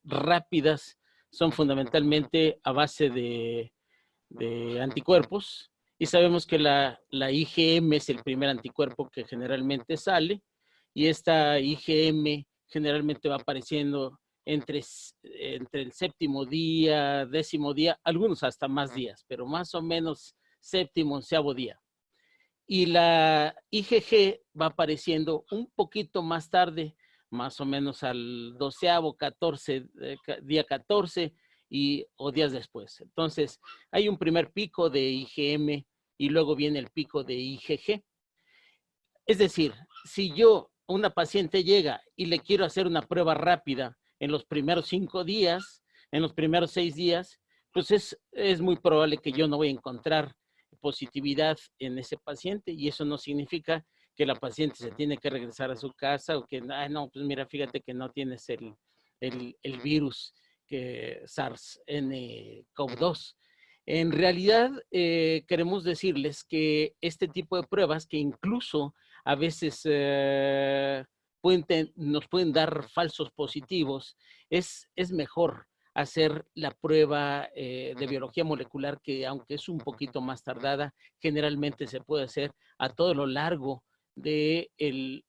rápidas son fundamentalmente a base de anticuerpos, y sabemos que la IgM es el primer anticuerpo que generalmente sale, y esta IgM generalmente va apareciendo entre el 7º día, 10º día, algunos hasta más días, pero más o menos 7º, 11º día. Y la IgG va apareciendo un poquito más tarde, más o menos al 12º, 14, día 14 o días después. Entonces, hay un primer pico de IgM y luego viene el pico de IgG. Es decir, si una paciente llega y le quiero hacer una prueba rápida en los primeros 5 días, en los primeros 6 días, pues es muy probable que yo no voy a encontrar positividad en ese paciente, y eso no significa que la paciente se tiene que regresar a su casa o que, no, pues mira, fíjate que no tienes el virus que SARS-CoV-2. En realidad, queremos decirles que este tipo de pruebas, que incluso a veces nos pueden dar falsos positivos, es mejor hacer la prueba de biología molecular, que aunque es un poquito más tardada, generalmente se puede hacer a todo lo largo del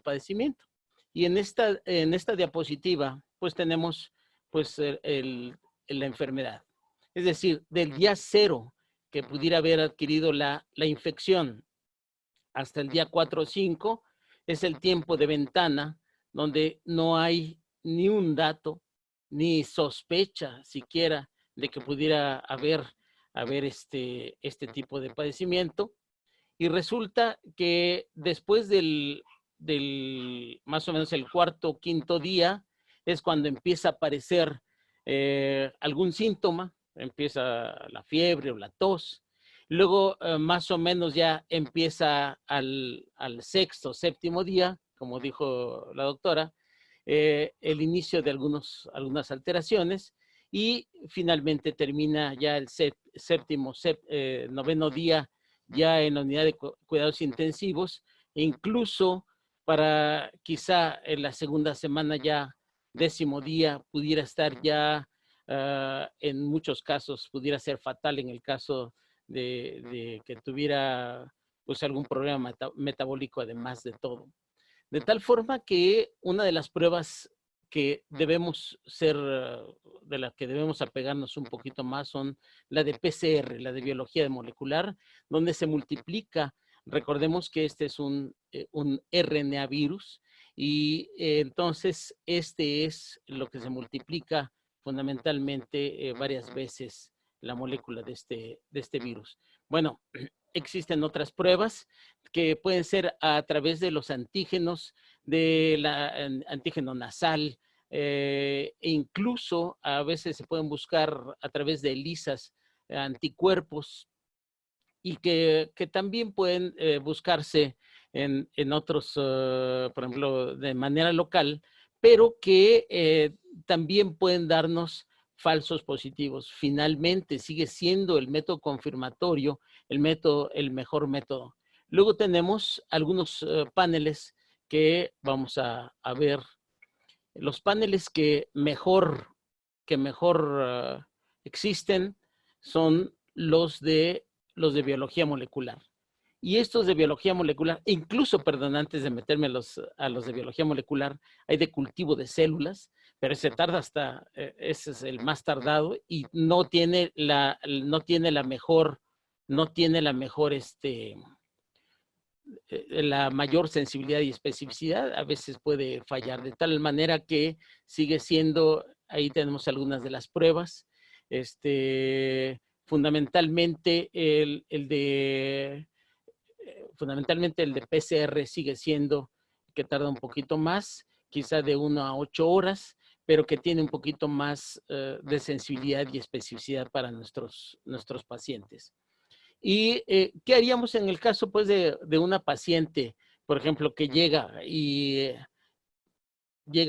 padecimiento. Y en esta diapositiva, pues tenemos pues la enfermedad. Es decir, del día 0 que pudiera haber adquirido la infección hasta el día 4 o 5, es el tiempo de ventana donde no hay ni un dato, ni sospecha siquiera de que pudiera haber este tipo de padecimiento. Y resulta que después del más o menos el 4º o 5º día es cuando empieza a aparecer algún síntoma, empieza la fiebre o la tos. Luego, más o menos ya empieza al 6º o 7º día, como dijo la doctora, el inicio de algunas alteraciones, y finalmente termina ya el 7º, 9º día ya en la unidad de cuidados intensivos, e incluso para quizá en la segunda semana, ya 10º día, pudiera estar ya, en muchos casos, pudiera ser fatal en el caso de que tuviera pues algún problema metabólico además de todo. De tal forma que una de las pruebas que debemos de las que debemos apegarnos un poquito más, son la de PCR, la de biología molecular, donde se multiplica. Recordemos que este es un RNA virus, y entonces este es lo que se multiplica fundamentalmente varias veces la molécula de este virus. Bueno, existen otras pruebas que pueden ser a través de los antígenos, del antígeno nasal, e incluso a veces se pueden buscar a través de ELISAs anticuerpos, y que también pueden buscarse en otros, por ejemplo, de manera local, pero que también pueden darnos falsos positivos. Finalmente sigue siendo el método confirmatorio el mejor método. Luego tenemos algunos paneles que vamos a ver. Los paneles que mejor existen son los de biología molecular. Y estos de biología molecular, incluso, perdón, antes de meterme a los de biología molecular, hay de cultivo de células, pero ese tarda ese es el más tardado, y no tiene la mejor la mayor sensibilidad y especificidad. A veces puede fallar, de tal manera que sigue siendo, ahí tenemos algunas de las pruebas, fundamentalmente el de PCR sigue siendo que tarda un poquito más, quizá de 1 a 8 horas, pero que tiene un poquito más de sensibilidad y especificidad para nuestros pacientes. ¿Y qué haríamos en el caso, pues, de una paciente, por ejemplo, que llega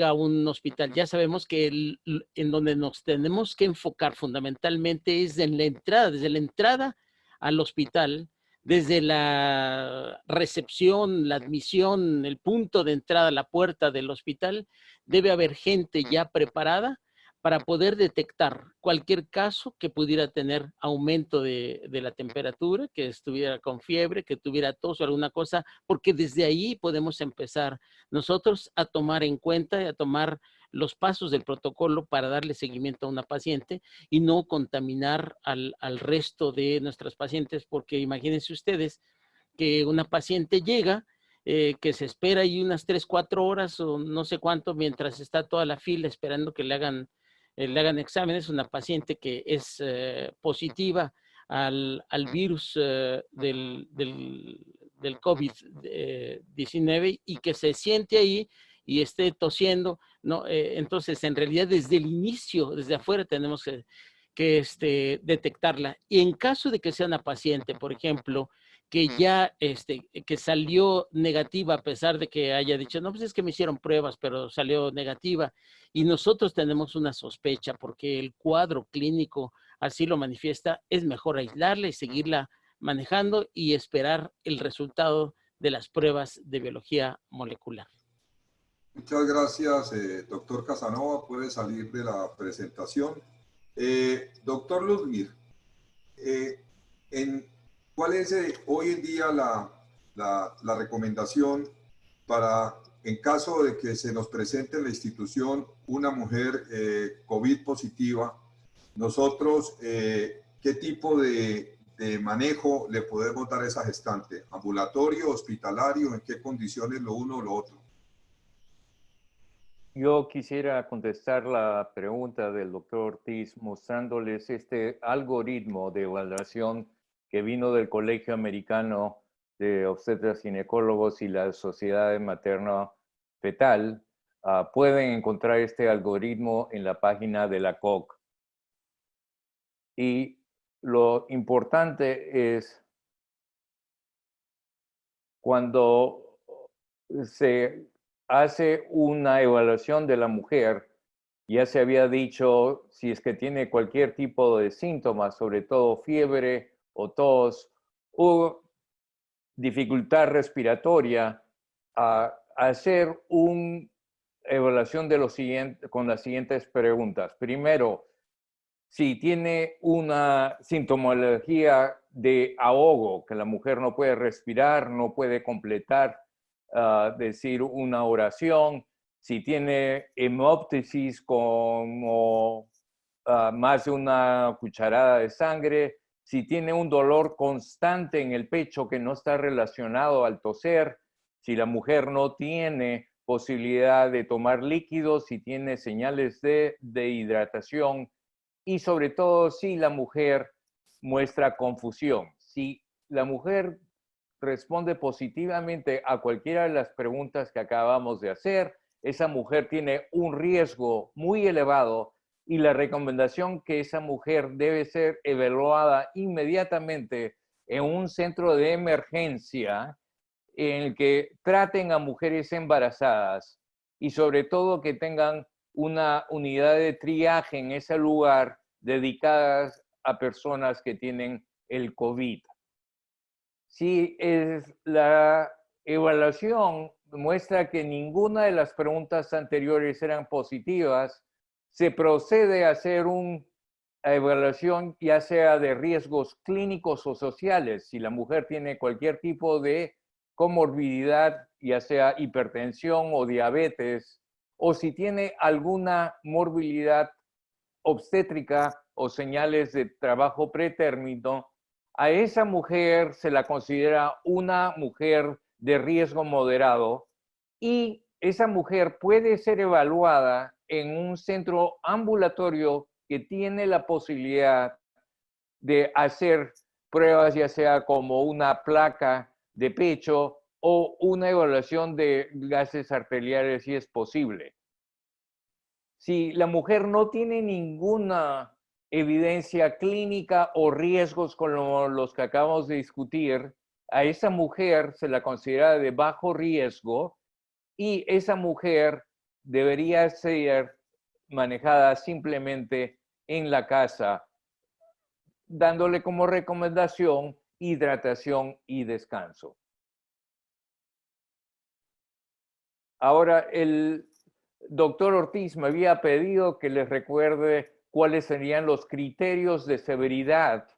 a un hospital? Ya sabemos que en donde nos tenemos que enfocar fundamentalmente es en la entrada, desde la entrada al hospital, desde la recepción, la admisión, el punto de entrada, la puerta del hospital. Debe haber gente ya preparada para poder detectar cualquier caso que pudiera tener aumento de la temperatura, que estuviera con fiebre, que tuviera tos o alguna cosa, porque desde ahí podemos empezar nosotros a tomar en cuenta y a tomar los pasos del protocolo para darle seguimiento a una paciente y no contaminar al resto de nuestros pacientes, porque imagínense ustedes que una paciente llega, que se espera ahí unas 3, 4 horas o no sé cuánto mientras está toda la fila esperando que le hagan exámenes. Una paciente que es positiva al virus del COVID-19 y que se siente ahí y esté tosiendo, ¿no? Entonces, en realidad, desde el inicio, desde afuera, tenemos que detectarla. Y en caso de que sea una paciente, por ejemplo, que ya que salió negativa a pesar de que haya dicho, no, pues es que me hicieron pruebas, pero salió negativa, y nosotros tenemos una sospecha porque el cuadro clínico así lo manifiesta, es mejor aislarla y seguirla manejando y esperar el resultado de las pruebas de biología molecular. Muchas gracias, doctor Casanova. Puede salir de la presentación. Doctor Ludwig, ¿cuál es hoy en día la recomendación para, en caso de que se nos presente en la institución una mujer COVID positiva, nosotros qué tipo de manejo le podemos dar a esa gestante? ¿Ambulatorio, hospitalario? ¿En qué condiciones lo uno o lo otro? Yo quisiera contestar la pregunta del doctor Ortiz mostrándoles este algoritmo de evaluación que vino del Colegio Americano de Obstetras Ginecólogos y la Sociedad Materno Fetal. Pueden encontrar este algoritmo en la página de la COC. Y lo importante es cuando se hace una evaluación de la mujer, ya se había dicho si es que tiene cualquier tipo de síntomas, sobre todo fiebre o tos o dificultad respiratoria, a hacer una evaluación de con las siguientes preguntas. Primero, si tiene una sintomología de ahogo, que la mujer no puede respirar, no puede completar, decir una oración, si tiene hemóptesis como más de una cucharada de sangre, si tiene un dolor constante en el pecho que no está relacionado al toser, si la mujer no tiene posibilidad de tomar líquidos, si tiene señales de hidratación, y sobre todo si la mujer muestra confusión. Si la mujer responde positivamente a cualquiera de las preguntas que acabamos de hacer, esa mujer tiene un riesgo muy elevado y la recomendación que esa mujer debe ser evaluada inmediatamente en un centro de emergencia en el que traten a mujeres embarazadas y sobre todo que tengan una unidad de triaje en ese lugar dedicadas a personas que tienen el COVID. Si la evaluación muestra que ninguna de las preguntas anteriores eran positivas, se procede a hacer una evaluación ya sea de riesgos clínicos o sociales. Si la mujer tiene cualquier tipo de comorbilidad, ya sea hipertensión o diabetes, o si tiene alguna morbilidad obstétrica o señales de trabajo pretérmino, a esa mujer se la considera una mujer de riesgo moderado y esa mujer puede ser evaluada en un centro ambulatorio que tiene la posibilidad de hacer pruebas, ya sea como una placa de pecho o una evaluación de gases arteriales si es posible. Si la mujer no tiene ninguna evidencia clínica o riesgos como los que acabamos de discutir, a esa mujer se la considera de bajo riesgo y esa mujer debería ser manejada simplemente en la casa, dándole como recomendación hidratación y descanso. Ahora, el doctor Ortiz me había pedido que les recuerde cuáles serían los criterios de severidad.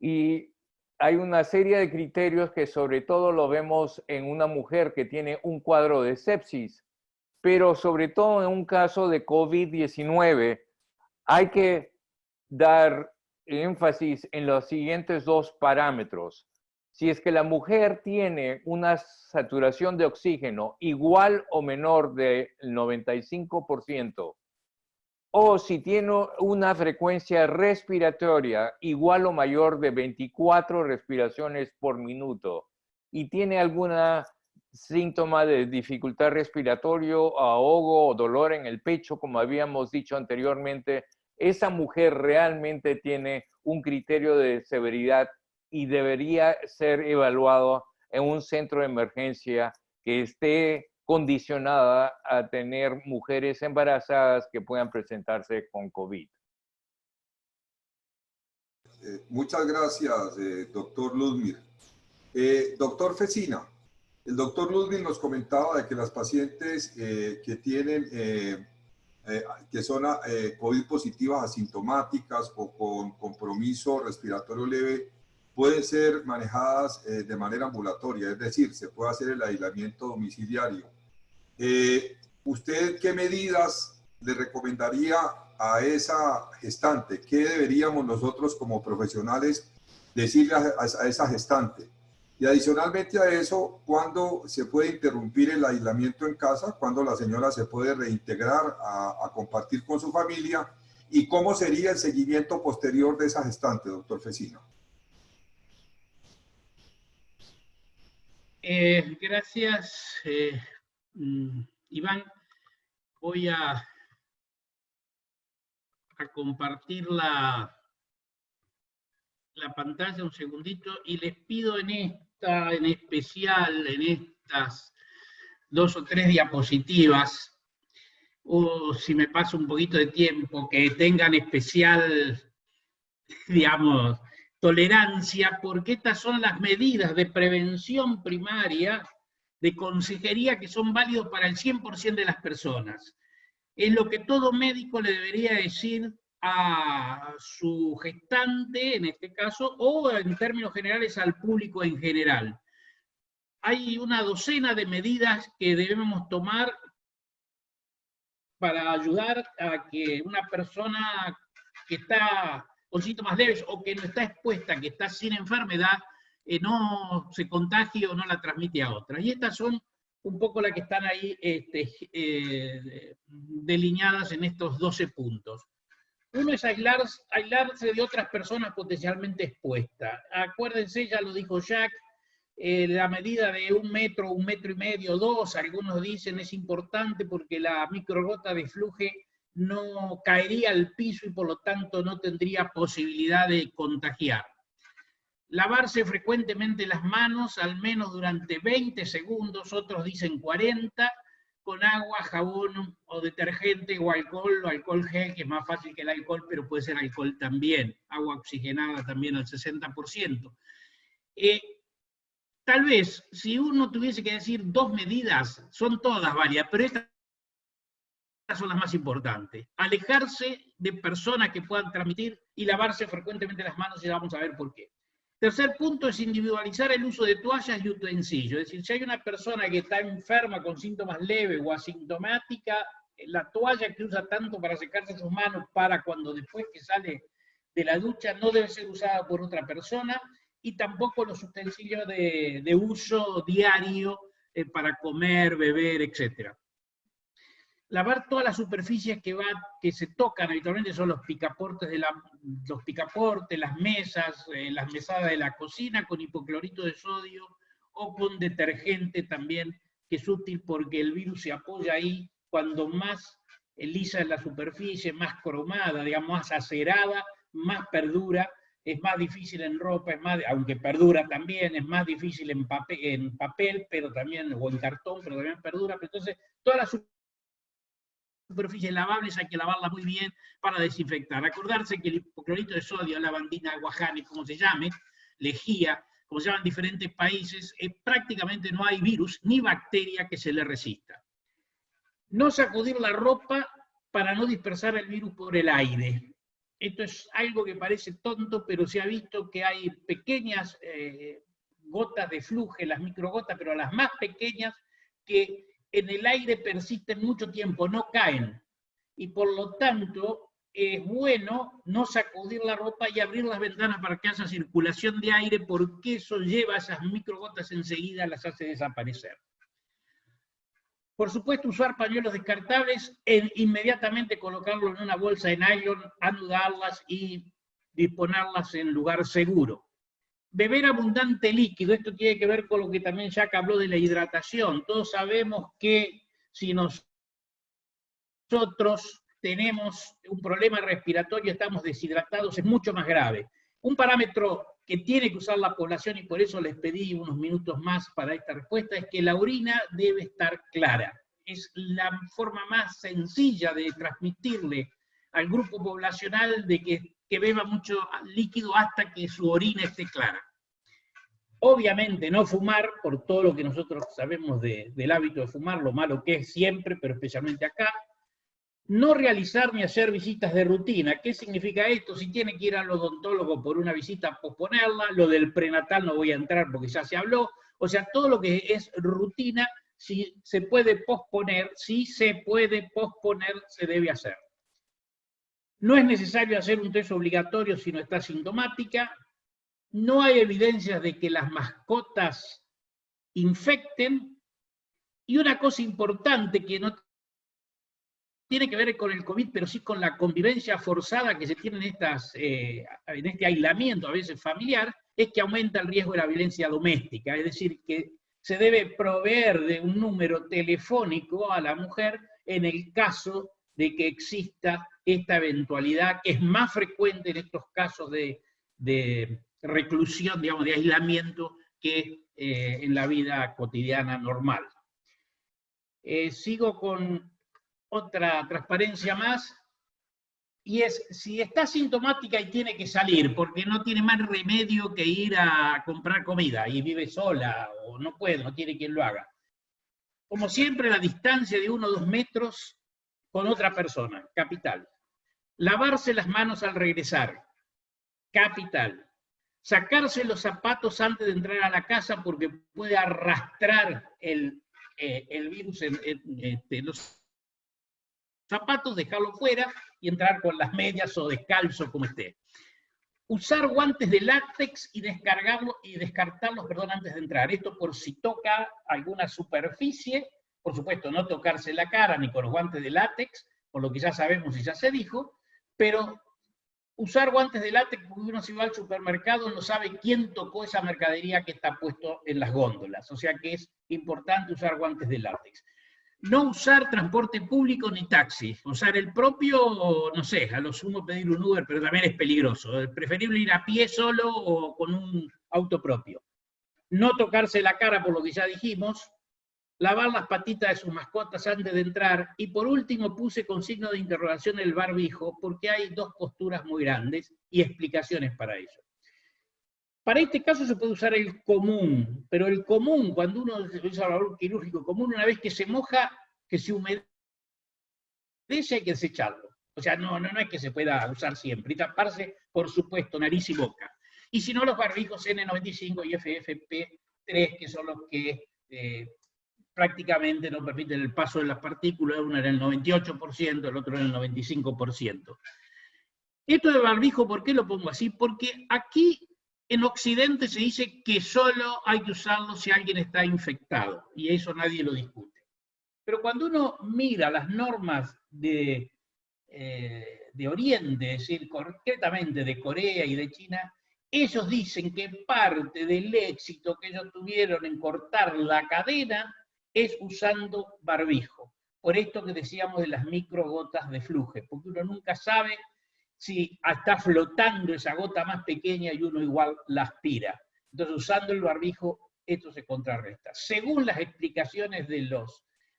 Y hay una serie de criterios que sobre todo lo vemos en una mujer que tiene un cuadro de sepsis, pero sobre todo en un caso de COVID-19 hay que dar énfasis en los siguientes dos parámetros. si es que la mujer tiene una saturación de oxígeno igual o menor del 95%, o si tiene una frecuencia respiratoria igual o mayor de 24 respiraciones por minuto, y tiene alguna síntoma de dificultad respiratoria, ahogo o dolor en el pecho, como habíamos dicho anteriormente, esa mujer realmente tiene un criterio de severidad y debería ser evaluado en un centro de emergencia que esté condicionada a tener mujeres embarazadas que puedan presentarse con COVID. Muchas gracias, doctor Ludmir. Doctor Fecina, el doctor Ludmir nos comentaba de que las pacientes que tienen, que son COVID positivas asintomáticas o con compromiso respiratorio leve, pueden ser manejadas de manera ambulatoria, es decir, se puede hacer el aislamiento domiciliario. ¿Usted qué medidas le recomendaría a esa gestante? ¿Qué deberíamos nosotros como profesionales decirle a esa gestante? Y adicionalmente a eso, ¿cuándo se puede interrumpir el aislamiento en casa? ¿Cuándo la señora se puede reintegrar a compartir con su familia? ¿Y cómo sería el seguimiento posterior de esa gestante, doctor Fecina? Gracias, Iván. Voy a compartir la pantalla un segundito y les pido en especial, en estas 2 o 3 diapositivas, o si me paso un poquito de tiempo, que tengan especial, digamos, tolerancia, porque estas son las medidas de prevención primaria, de consejería, que son válidos para el 100% de las personas. Es lo que todo médico le debería decir a su gestante, en este caso, o en términos generales al público en general. Hay una docena de medidas que debemos tomar para ayudar a que una persona que está con síntomas leves o que no está expuesta, que está sin enfermedad, no se contagie o no la transmite a otras. Y estas son un poco las que están ahí delineadas en estos 12 puntos. Uno es aislarse de otras personas potencialmente expuestas. Acuérdense, ya lo dijo Jack, la medida de 1 metro, 1,5 metros, 2, algunos dicen es importante porque la microgota de fluje no caería al piso y por lo tanto no tendría posibilidad de contagiar. Lavarse frecuentemente las manos, al menos durante 20 segundos, otros dicen 40, con agua, jabón o detergente o alcohol gel, que es más fácil que el alcohol, pero puede ser alcohol también, agua oxigenada también al 60%. Tal vez, si uno tuviese que decir 2 medidas, son todas varias, pero estas son las más importantes. Alejarse de personas que puedan transmitir y lavarse frecuentemente las manos, y ya vamos a ver por qué. Tercer punto es individualizar el uso de toallas y utensilios. Es decir, si hay una persona que está enferma con síntomas leves o asintomática, la toalla que usa tanto para secarse sus manos para cuando después que sale de la ducha no debe ser usada por otra persona, y tampoco los utensilios de uso diario para comer, beber, etc. Lavar todas las superficies que se tocan habitualmente son los picaportes, las mesas, las mesadas de la cocina con hipoclorito de sodio o con detergente también, que es útil porque el virus se apoya ahí. Cuando más lisa es la superficie, más cromada, digamos, más acerada, más perdura. Es más difícil en ropa, aunque perdura también, es más difícil en papel, pero también, o en cartón, pero también perdura. Pero entonces, todas las superficies lavables hay que lavarlas muy bien para desinfectar. Acordarse que el hipoclorito de sodio, lavandina, guajane, como se llame, lejía, como se llama en diferentes países, prácticamente no hay virus ni bacteria que se le resista. No sacudir la ropa para no dispersar el virus por el aire. Esto es algo que parece tonto, pero se ha visto que hay pequeñas gotas de fluje, las microgotas, pero las más pequeñas, que en el aire persisten mucho tiempo, no caen. Y por lo tanto, es bueno no sacudir la ropa y abrir las ventanas para que haya circulación de aire, porque eso lleva a esas microgotas enseguida, las hace desaparecer. Por supuesto, usar pañuelos descartables e inmediatamente colocarlos en una bolsa de nylon, anudarlas y disponerlas en lugar seguro. Beber abundante líquido, esto tiene que ver con lo que también Jack habló de la hidratación. Todos sabemos que si nosotros tenemos un problema respiratorio, estamos deshidratados, es mucho más grave. Un parámetro que tiene que usar la población, y por eso les pedí unos minutos más para esta respuesta, es que la orina debe estar clara. Es la forma más sencilla de transmitirle al grupo poblacional de que beba mucho líquido hasta que su orina esté clara. Obviamente no fumar, por todo lo que nosotros sabemos del hábito de fumar, lo malo que es siempre, pero especialmente acá. No realizar ni hacer visitas de rutina. ¿Qué significa esto? Si tiene que ir al odontólogo por una visita, posponerla. Lo del prenatal no voy a entrar porque ya se habló. O sea, todo lo que es rutina, si se puede posponer, se debe hacer. No es necesario hacer un test obligatorio si no está sintomática. No hay evidencias de que las mascotas infecten. Y una cosa importante que no tiene que ver con el COVID, pero sí con la convivencia forzada que se tiene en este aislamiento, a veces familiar, es que aumenta el riesgo de la violencia doméstica. Es decir, que se debe proveer de un número telefónico a la mujer en el caso de que exista esta eventualidad, que es más frecuente en estos casos de reclusión, digamos, de aislamiento, que en la vida cotidiana normal. Sigo con otra transparencia más, y es, si está sintomática y tiene que salir, porque no tiene más remedio que ir a comprar comida, y vive sola, o no puede, no tiene quien lo haga. Como siempre, la distancia de 1 o 2 metros con otra persona, capital. Lavarse las manos al regresar, capital. Sacarse los zapatos antes de entrar a la casa, porque puede arrastrar el virus en los zapatos, dejarlo fuera y entrar con las medias o descalzo como esté. Usar guantes de látex y descartarlos, antes de entrar. Esto por si toca alguna superficie, por supuesto no tocarse la cara ni con los guantes de látex, por lo que ya sabemos y ya se dijo, pero usar guantes de látex porque uno si va al supermercado no sabe quién tocó esa mercadería que está puesto en las góndolas, o sea que es importante usar guantes de látex. No usar transporte público ni taxi. Usar el propio, no sé, a lo sumo pedir un Uber, pero también es peligroso. Es preferible ir a pie solo o con un auto propio. No tocarse la cara, por lo que ya dijimos. Lavar las patitas de sus mascotas antes de entrar. Y por último puse con signo de interrogación el barbijo, porque hay 2 posturas muy grandes y explicaciones para ello. Para este caso se puede usar el común, pero el común, cuando uno usa el valor quirúrgico común, una vez que se moja, que se humedece, hay que desecharlo. O sea, no es que se pueda usar siempre. Y taparse, por supuesto, nariz y boca. Y si no, los barbijos N95 y FFP3, que son los que prácticamente no permiten el paso de las partículas, uno en el 98%, el otro en el 95%. Esto de barbijo, ¿por qué lo pongo así? Porque aquí en Occidente se dice que solo hay que usarlo si alguien está infectado, y eso nadie lo discute. Pero cuando uno mira las normas de Oriente, es decir, concretamente de Corea y de China, ellos dicen que parte del éxito que ellos tuvieron en cortar la cadena es usando barbijo. Por esto que decíamos de las microgotas de fluje, porque uno nunca sabe si está flotando esa gota más pequeña y uno igual la aspira. Entonces, usando el barbijo, esto se contrarresta. Según las explicaciones de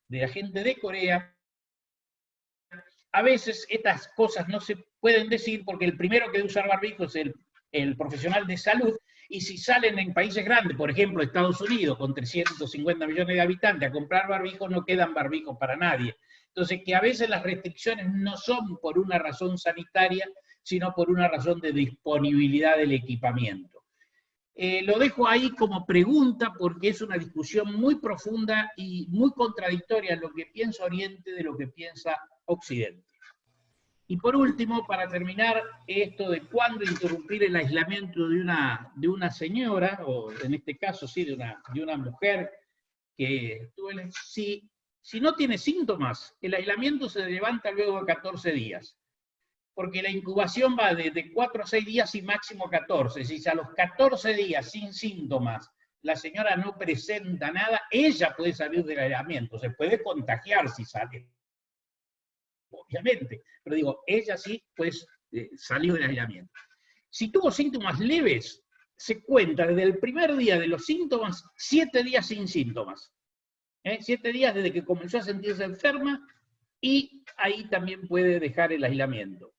la gente de Corea, a veces estas cosas no se pueden decir porque el primero que debe usar barbijo es el profesional de salud, y si salen en países grandes, por ejemplo Estados Unidos, con 350 millones de habitantes, a comprar barbijos, no quedan barbijos para nadie. Entonces, que a veces las restricciones no son por una razón sanitaria, sino por una razón de disponibilidad del equipamiento. Lo dejo ahí como pregunta porque es una discusión muy profunda y muy contradictoria en lo que piensa Oriente de lo que piensa Occidente. Y por último, para terminar, esto de cuándo interrumpir el aislamiento de una señora, o en este caso sí, de una mujer que si no tiene síntomas, el aislamiento se levanta luego de 14 días. Porque la incubación va de 4 a 6 días y máximo 14. Si a los 14 días sin síntomas la señora no presenta nada, ella puede salir del aislamiento, se puede contagiar si sale, obviamente, pero digo, ella sí pues salió del aislamiento. Si tuvo síntomas leves, se cuenta desde el primer día de los síntomas, 7 días sin síntomas. 7 días desde que comenzó a sentirse enferma, y ahí también puede dejar el aislamiento.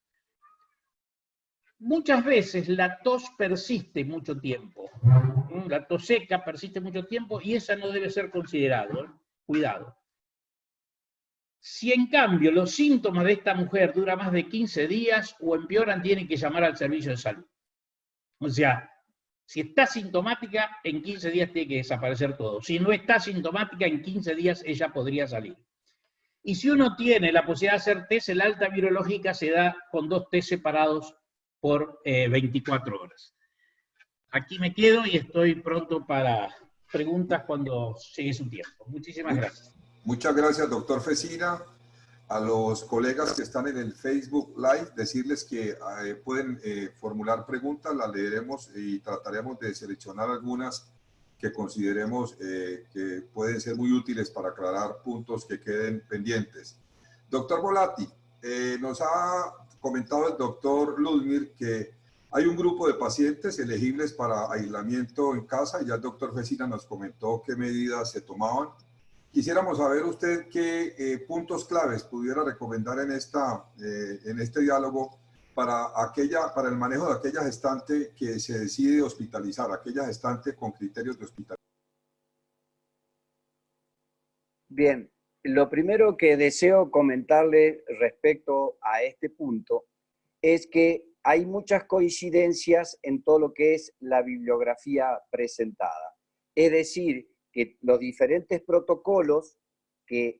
Muchas veces la tos persiste mucho tiempo, la tos seca persiste mucho tiempo y esa no debe ser considerado, cuidado. Si en cambio los síntomas de esta mujer duran más de 15 días o empeoran, tienen que llamar al servicio de salud. O sea, si está sintomática, en 15 días tiene que desaparecer todo. Si no está sintomática, en 15 días ella podría salir. Y si uno tiene la posibilidad de hacer test, el alta virológica se da con 2 test separados por 24 horas. Aquí me quedo y estoy pronto para preguntas cuando llegue su tiempo. Muchísimas gracias. Muchas gracias, doctor Fecina. A los colegas que están en el Facebook Live, decirles que pueden formular preguntas, las leeremos y trataremos de seleccionar algunas que consideremos que pueden ser muy útiles para aclarar puntos que queden pendientes. Doctor Volati, nos ha comentado el doctor Ludmir que hay un grupo de pacientes elegibles para aislamiento en casa, y ya el doctor Fecina nos comentó qué medidas se tomaban. Quisiéramos saber usted qué puntos claves pudiera recomendar en este diálogo para el manejo de aquella gestante que se decide hospitalizar, aquella gestante con criterios de hospitalización. Bien, lo primero que deseo comentarle respecto a este punto es que hay muchas coincidencias en todo lo que es la bibliografía presentada. Es decir, que los diferentes protocolos que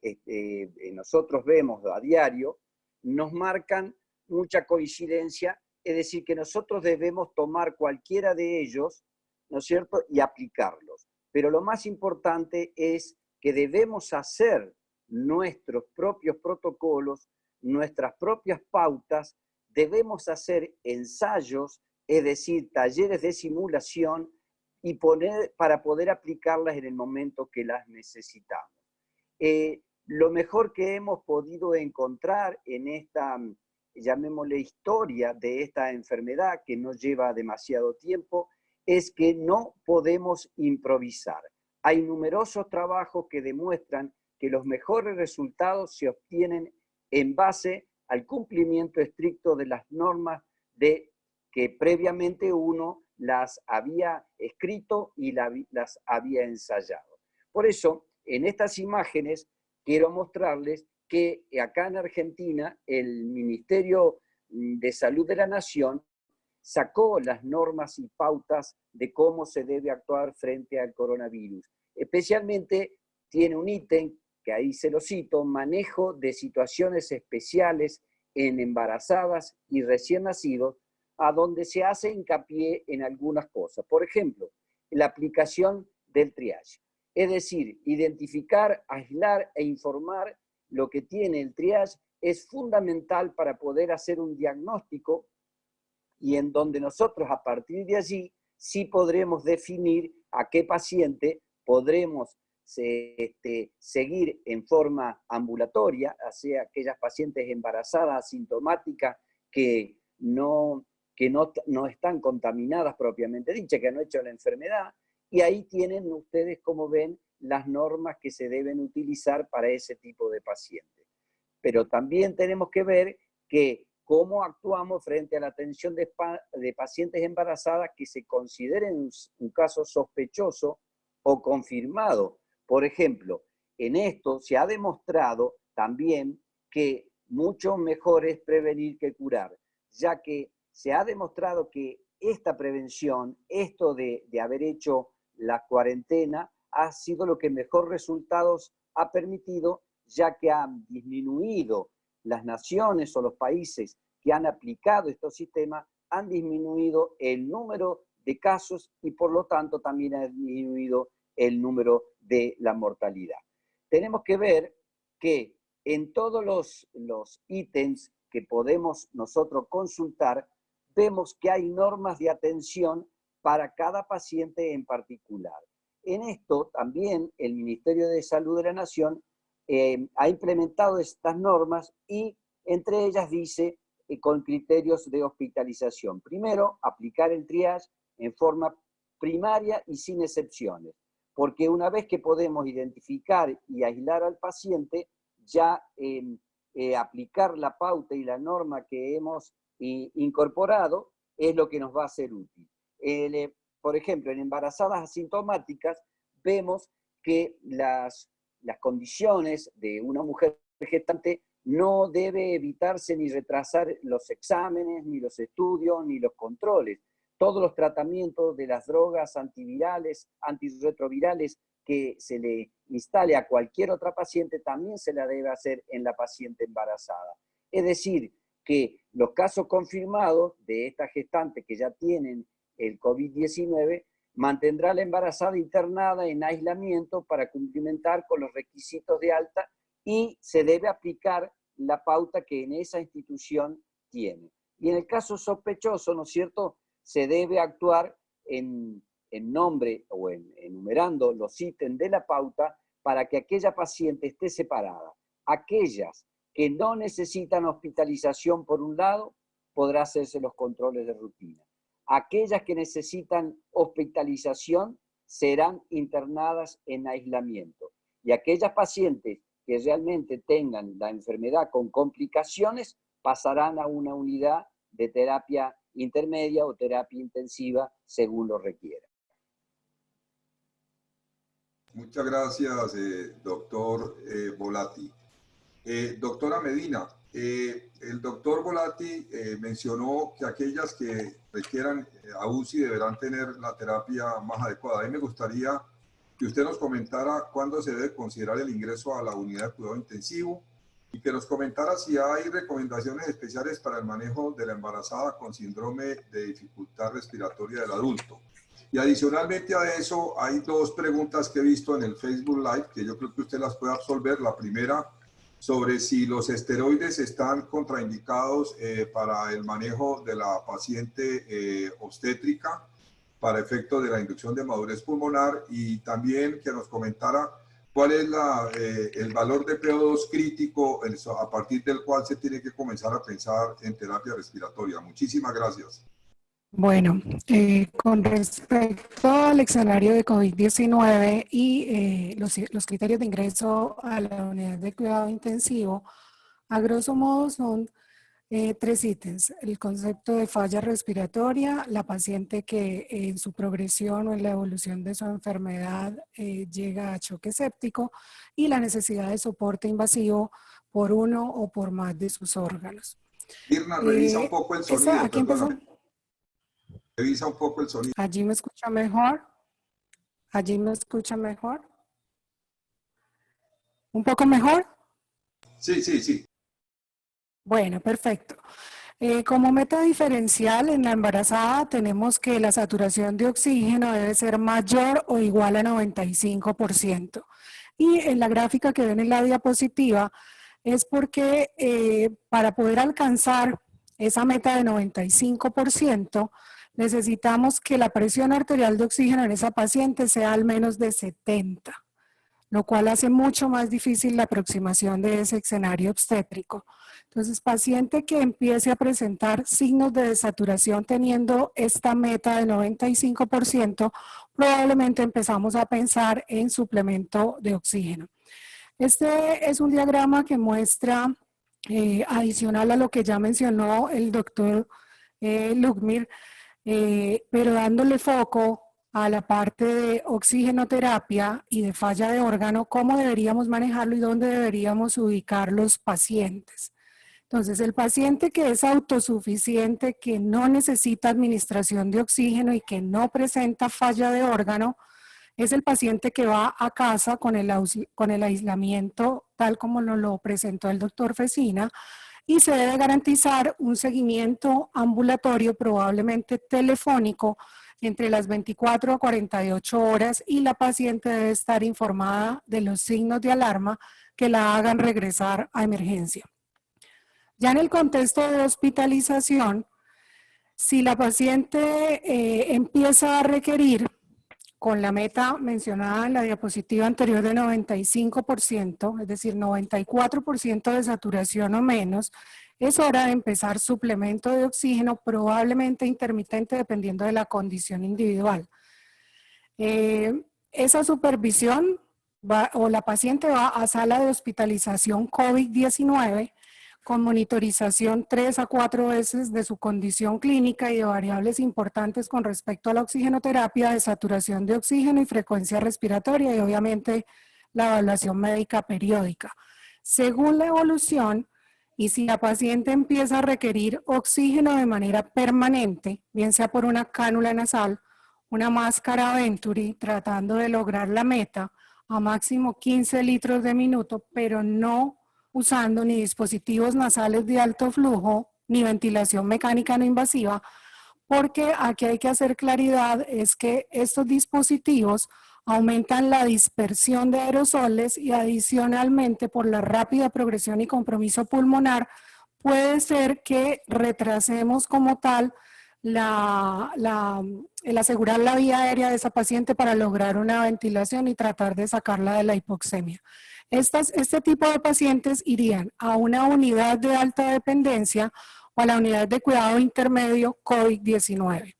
nosotros vemos a diario nos marcan mucha coincidencia, es decir, que nosotros debemos tomar cualquiera de ellos, ¿no es cierto?, y aplicarlos. Pero lo más importante es que debemos hacer nuestros propios protocolos, nuestras propias pautas, debemos hacer ensayos, es decir, talleres de simulación, y para poder aplicarlas en el momento que las necesitamos. Lo mejor que hemos podido encontrar en esta, llamémosle, historia de esta enfermedad, que no lleva demasiado tiempo, es que no podemos improvisar. Hay numerosos trabajos que demuestran que los mejores resultados se obtienen en base al cumplimiento estricto de las normas que previamente uno las había escrito y las había ensayado. Por eso, en estas imágenes quiero mostrarles que acá en Argentina el Ministerio de Salud de la Nación sacó las normas y pautas de cómo se debe actuar frente al coronavirus. Especialmente tiene un ítem, que ahí se lo cito, manejo de situaciones especiales en embarazadas y recién nacidos, a donde se hace hincapié en algunas cosas. Por ejemplo, la aplicación del triage. Es decir, identificar, aislar e informar lo que tiene el triage es fundamental para poder hacer un diagnóstico, y en donde nosotros a partir de allí sí podremos definir a qué paciente podremos seguir en forma ambulatoria, hacia aquellas pacientes embarazadas asintomáticas que no están contaminadas propiamente dicha, que no han hecho la enfermedad, y ahí tienen ustedes, como ven, las normas que se deben utilizar para ese tipo de pacientes. Pero también tenemos que ver que cómo actuamos frente a la atención de pacientes embarazadas que se consideren un caso sospechoso o confirmado. Por ejemplo, en esto se ha demostrado también que mucho mejor es prevenir que curar, ya que se ha demostrado que esta prevención, esto de haber hecho la cuarentena, ha sido lo que mejor resultados ha permitido, ya que ha disminuido las naciones o los países que han aplicado estos sistemas han disminuido el número de casos y por lo tanto también ha disminuido el número de la mortalidad. Tenemos que ver que en todos los ítems que podemos nosotros consultar, vemos que hay normas de atención para cada paciente en particular. En esto también el Ministerio de Salud de la Nación ha implementado estas normas y entre ellas dice con criterios de hospitalización. Primero, aplicar el triage en forma primaria y sin excepciones, porque una vez que podemos identificar y aislar al paciente, ya aplicar la pauta y la norma que hemos incorporado es lo que nos va a ser útil. Por ejemplo, en embarazadas asintomáticas vemos que las condiciones de una mujer gestante no debe evitarse ni retrasar los exámenes, ni los estudios, ni los controles. Todos los tratamientos de las drogas antivirales, antirretrovirales que se le instale a cualquier otra paciente también se la debe hacer en la paciente embarazada. Es decir, que los casos confirmados de estas gestantes que ya tienen el COVID-19 mantendrá a la embarazada internada en aislamiento para cumplimentar con los requisitos de alta y se debe aplicar la pauta que en esa institución tiene. Y en el caso sospechoso, ¿no es cierto?, se debe actuar en nombre o enumerando los ítems de la pauta para que aquella paciente esté separada. Aquellas que no necesitan hospitalización por un lado, podrá hacerse los controles de rutina. Aquellas que necesitan hospitalización serán internadas en aislamiento. Y aquellas pacientes que realmente tengan la enfermedad con complicaciones pasarán a una unidad de terapia intermedia o terapia intensiva según lo requiera. Muchas gracias, doctor Volati. Doctora Medina, el doctor Volati mencionó que aquellas que requieran a UCI deberán tener la terapia más adecuada. A mí me gustaría que usted nos comentara cuándo se debe considerar el ingreso a la unidad de cuidado intensivo y que nos comentara si hay recomendaciones especiales para el manejo de la embarazada con síndrome de dificultad respiratoria del adulto. Y adicionalmente a eso, hay dos preguntas que he visto en el Facebook Live que yo creo que usted las puede absolver. La primera, sobre si los esteroides están contraindicados para el manejo de la paciente obstétrica para efecto de la inducción de madurez pulmonar, y también que nos comentara cuál es el valor de PO2 crítico a partir del cual se tiene que comenzar a pensar en terapia respiratoria. Muchísimas gracias. Bueno, con respecto al escenario de COVID-19 y los criterios de ingreso a la unidad de cuidado intensivo, a grosso modo son 3 ítems. El concepto de falla respiratoria, la paciente que en su progresión o en la evolución de su enfermedad llega a choque séptico, y la necesidad de soporte invasivo por uno o por más de sus órganos. Irna, revisa un poco el sonido. ¿Aquí empezó? Revisa un poco el sonido. ¿Allí me escucha mejor? ¿Allí me escucha mejor? ¿Un poco mejor? Sí, sí, sí. Bueno, perfecto. Como meta diferencial en la embarazada tenemos que la saturación de oxígeno debe ser mayor o igual a 95%. Y en la gráfica que ven en la diapositiva es porque para poder alcanzar esa meta de 95%, necesitamos que la presión arterial de oxígeno en esa paciente sea al menos de 70, lo cual hace mucho más difícil la aproximación de ese escenario obstétrico. Entonces, paciente que empiece a presentar signos de desaturación teniendo esta meta de 95%, probablemente empezamos a pensar en suplemento de oxígeno. Este es un diagrama que muestra, adicional a lo que ya mencionó el doctor Lukmir, pero dándole foco a la parte de oxigenoterapia y de falla de órgano, cómo deberíamos manejarlo y dónde deberíamos ubicar los pacientes. Entonces, el paciente que es autosuficiente, que no necesita administración de oxígeno y que no presenta falla de órgano, es el paciente que va a casa con el aislamiento tal como nos lo presentó el doctor Fecina, y se debe garantizar un seguimiento ambulatorio, probablemente telefónico, entre las 24 a 48 horas, y la paciente debe estar informada de los signos de alarma que la hagan regresar a emergencia. Ya en el contexto de hospitalización, si la paciente empieza a requerir, con la meta mencionada en la diapositiva anterior de 95%, es decir, 94% de saturación o menos, es hora de empezar suplemento de oxígeno, probablemente intermitente dependiendo de la condición individual. Esa supervisión o la paciente va a sala de hospitalización COVID-19 con monitorización 3 a 4 veces de su condición clínica y de variables importantes con respecto a la oxigenoterapia, de saturación de oxígeno y frecuencia respiratoria, y obviamente la evaluación médica periódica. Según la evolución, y si la paciente empieza a requerir oxígeno de manera permanente, bien sea por una cánula nasal, una máscara Venturi, tratando de lograr la meta a máximo 15 litros de minuto, pero no usando ni dispositivos nasales de alto flujo, ni ventilación mecánica no invasiva, porque aquí hay que hacer claridad, es que estos dispositivos aumentan la dispersión de aerosoles y adicionalmente por la rápida progresión y compromiso pulmonar, puede ser que retrasemos como tal el asegurar la vía aérea de esa paciente para lograr una ventilación y tratar de sacarla de la hipoxemia. Este tipo de pacientes irían a una unidad de alta dependencia o a la unidad de cuidado intermedio COVID-19.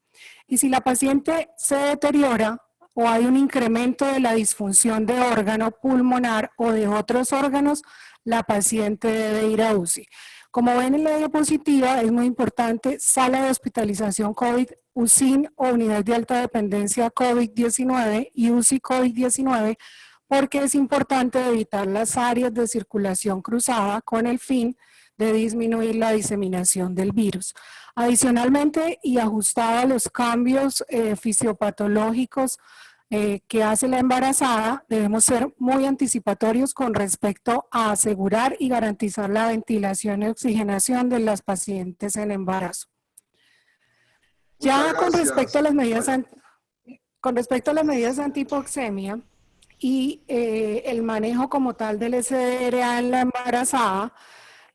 Y si la paciente se deteriora o hay un incremento de la disfunción de órgano pulmonar o de otros órganos, la paciente debe ir a UCI. Como ven en la diapositiva, es muy importante sala de hospitalización COVID, UCIN o unidad de alta dependencia COVID-19 y UCI COVID-19, porque es importante evitar las áreas de circulación cruzada con el fin de disminuir la diseminación del virus. Adicionalmente, y ajustado a los cambios fisiopatológicos que hace la embarazada, debemos ser muy anticipatorios con respecto a asegurar y garantizar la ventilación y oxigenación de las pacientes en embarazo. Ya con respecto a las medidas, antihipoxemia y el manejo como tal del SDRA en la embarazada,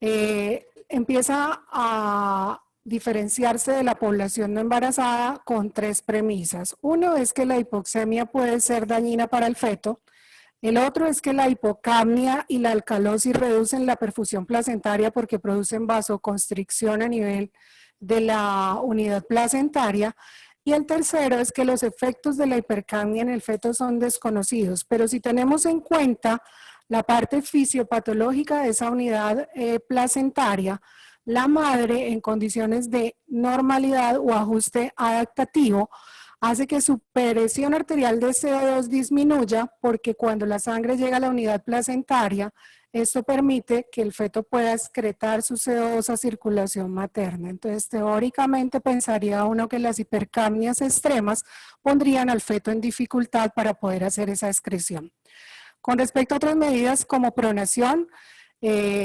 empieza a diferenciarse de la población no embarazada con 3 premisas. Uno es que la hipoxemia puede ser dañina para el feto. El otro es que la hipocapnia y la alcalosis reducen la perfusión placentaria porque producen vasoconstricción a nivel de la unidad placentaria. Y el tercero es que los efectos de la hipercapnia en el feto son desconocidos. Pero si tenemos en cuenta la parte fisiopatológica de esa unidad placentaria, la madre en condiciones de normalidad o ajuste adaptativo hace que su presión arterial de CO2 disminuya, porque cuando la sangre llega a la unidad placentaria, esto permite que el feto pueda excretar su CO2 a circulación materna. Entonces, teóricamente pensaría uno que las hipercapnias extremas pondrían al feto en dificultad para poder hacer esa excreción. Con respecto a otras medidas como pronación,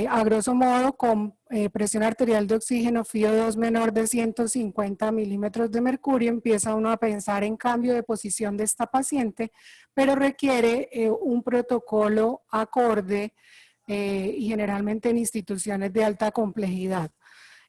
a grosso modo, con presión arterial de oxígeno FIO2 menor de 150 milímetros de mercurio, empieza uno a pensar en cambio de posición de esta paciente, pero requiere un protocolo acorde y generalmente en instituciones de alta complejidad.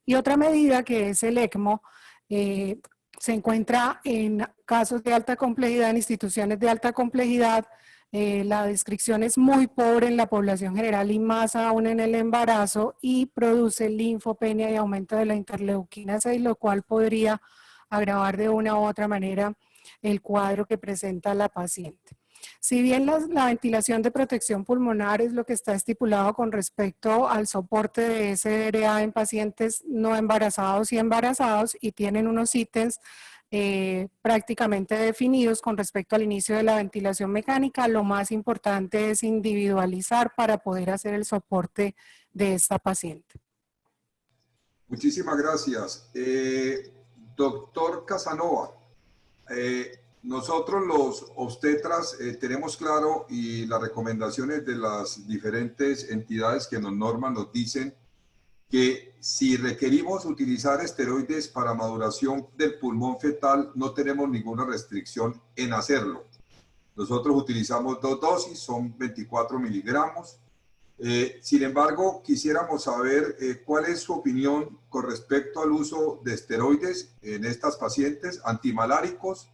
Y otra medida que es el ECMO, se encuentra en casos de alta complejidad, en instituciones de alta complejidad. La descripción es muy pobre en la población general y más aún en el embarazo, y produce linfopenia y aumento de la interleuquina 6, lo cual podría agravar de una u otra manera el cuadro que presenta la paciente. Si bien la ventilación de protección pulmonar es lo que está estipulado con respecto al soporte de SDRA en pacientes no embarazados y embarazados, y tienen unos ítems prácticamente definidos con respecto al inicio de la ventilación mecánica, lo más importante es individualizar para poder hacer el soporte de esta paciente. Muchísimas gracias. Doctor Casanova, Nosotros los obstetras tenemos claro, y las recomendaciones de las diferentes entidades que nos norman nos dicen que si requerimos utilizar esteroides para maduración del pulmón fetal, no tenemos ninguna restricción en hacerlo. Nosotros utilizamos 2 dosis, son 24 miligramos. Sin embargo, quisiéramos saber cuál es su opinión con respecto al uso de esteroides en estas pacientes, antimaláricos,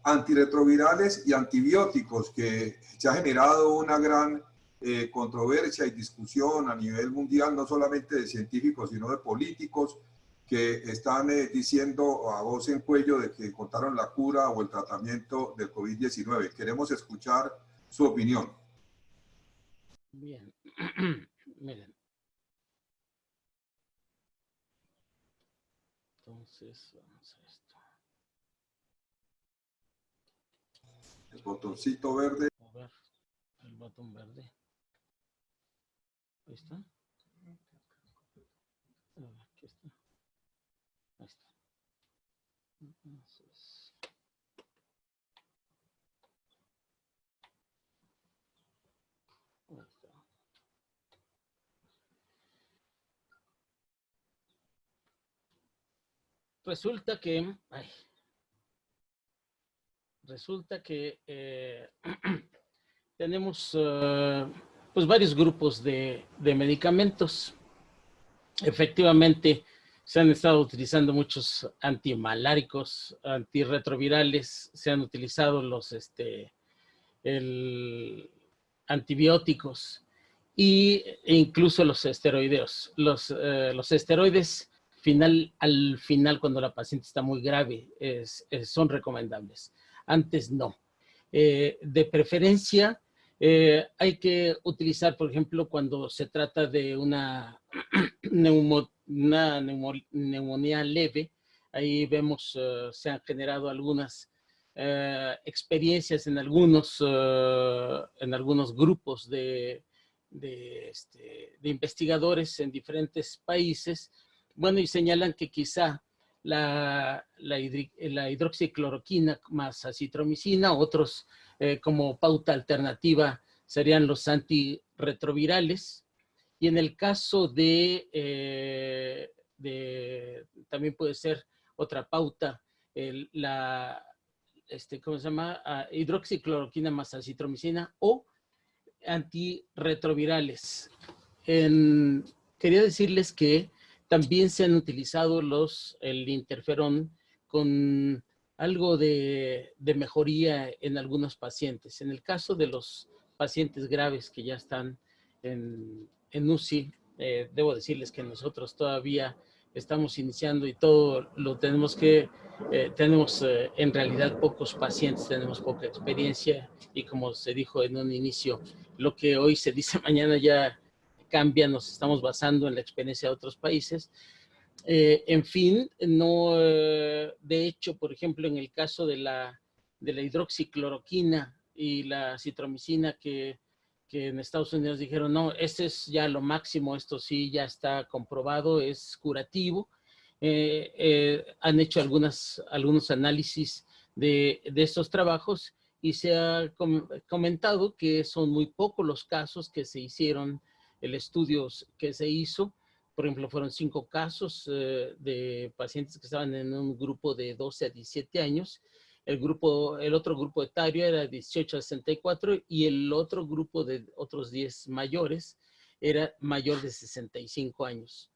antirretrovirales y antibióticos, que se ha generado una gran controversia y discusión a nivel mundial, no solamente de científicos, sino de políticos, que están diciendo a voz en cuello de que encontraron la cura o el tratamiento del COVID-19. Queremos escuchar su opinión. Bien, miren. Entonces, vamos a esto. El botoncito verde. A ver, el botón verde. Ahí está. Aquí está. Ahí está. Entonces, ahí está. Resulta que tenemos pues varios grupos de medicamentos. Efectivamente, se han estado utilizando muchos antimaláricos, antirretrovirales, se han utilizado los antibióticos e incluso los esteroideos. Los esteroides al final, cuando la paciente está muy grave, son recomendables. Antes no. De preferencia, hay que utilizar, por ejemplo, cuando se trata de una neumonía leve. Ahí vemos, se han generado algunas experiencias en algunos grupos de investigadores en diferentes países. Bueno, y señalan que quizá la hidroxicloroquina más acitromicina, otros como pauta alternativa serían los antirretrovirales. Y en el caso también puede ser otra pauta, ¿cómo se llama? Hidroxicloroquina más acitromicina o antirretrovirales. Quería decirles que también se han utilizado el interferón con algo de mejoría en algunos pacientes. En el caso de los pacientes graves que ya están en UCI, debo decirles que nosotros todavía estamos iniciando y todo lo tenemos en realidad pocos pacientes, tenemos poca experiencia y como se dijo en un inicio, lo que hoy se dice mañana ya cambia, nos estamos basando en la experiencia de otros países. En fin, de hecho, por ejemplo, en el caso de la hidroxicloroquina y la citromicina que en Estados Unidos dijeron, no, ese es ya lo máximo, esto sí ya está comprobado, es curativo. Han hecho algunos análisis de estos trabajos y se ha comentado que son muy pocos los casos que se hicieron, el estudio que se hizo. Por ejemplo, fueron 5 casos de pacientes que estaban en un grupo de 12 a 17 años. El otro grupo etario era 18 a 64 y el otro grupo de otros 10 mayores era mayor de 65 años.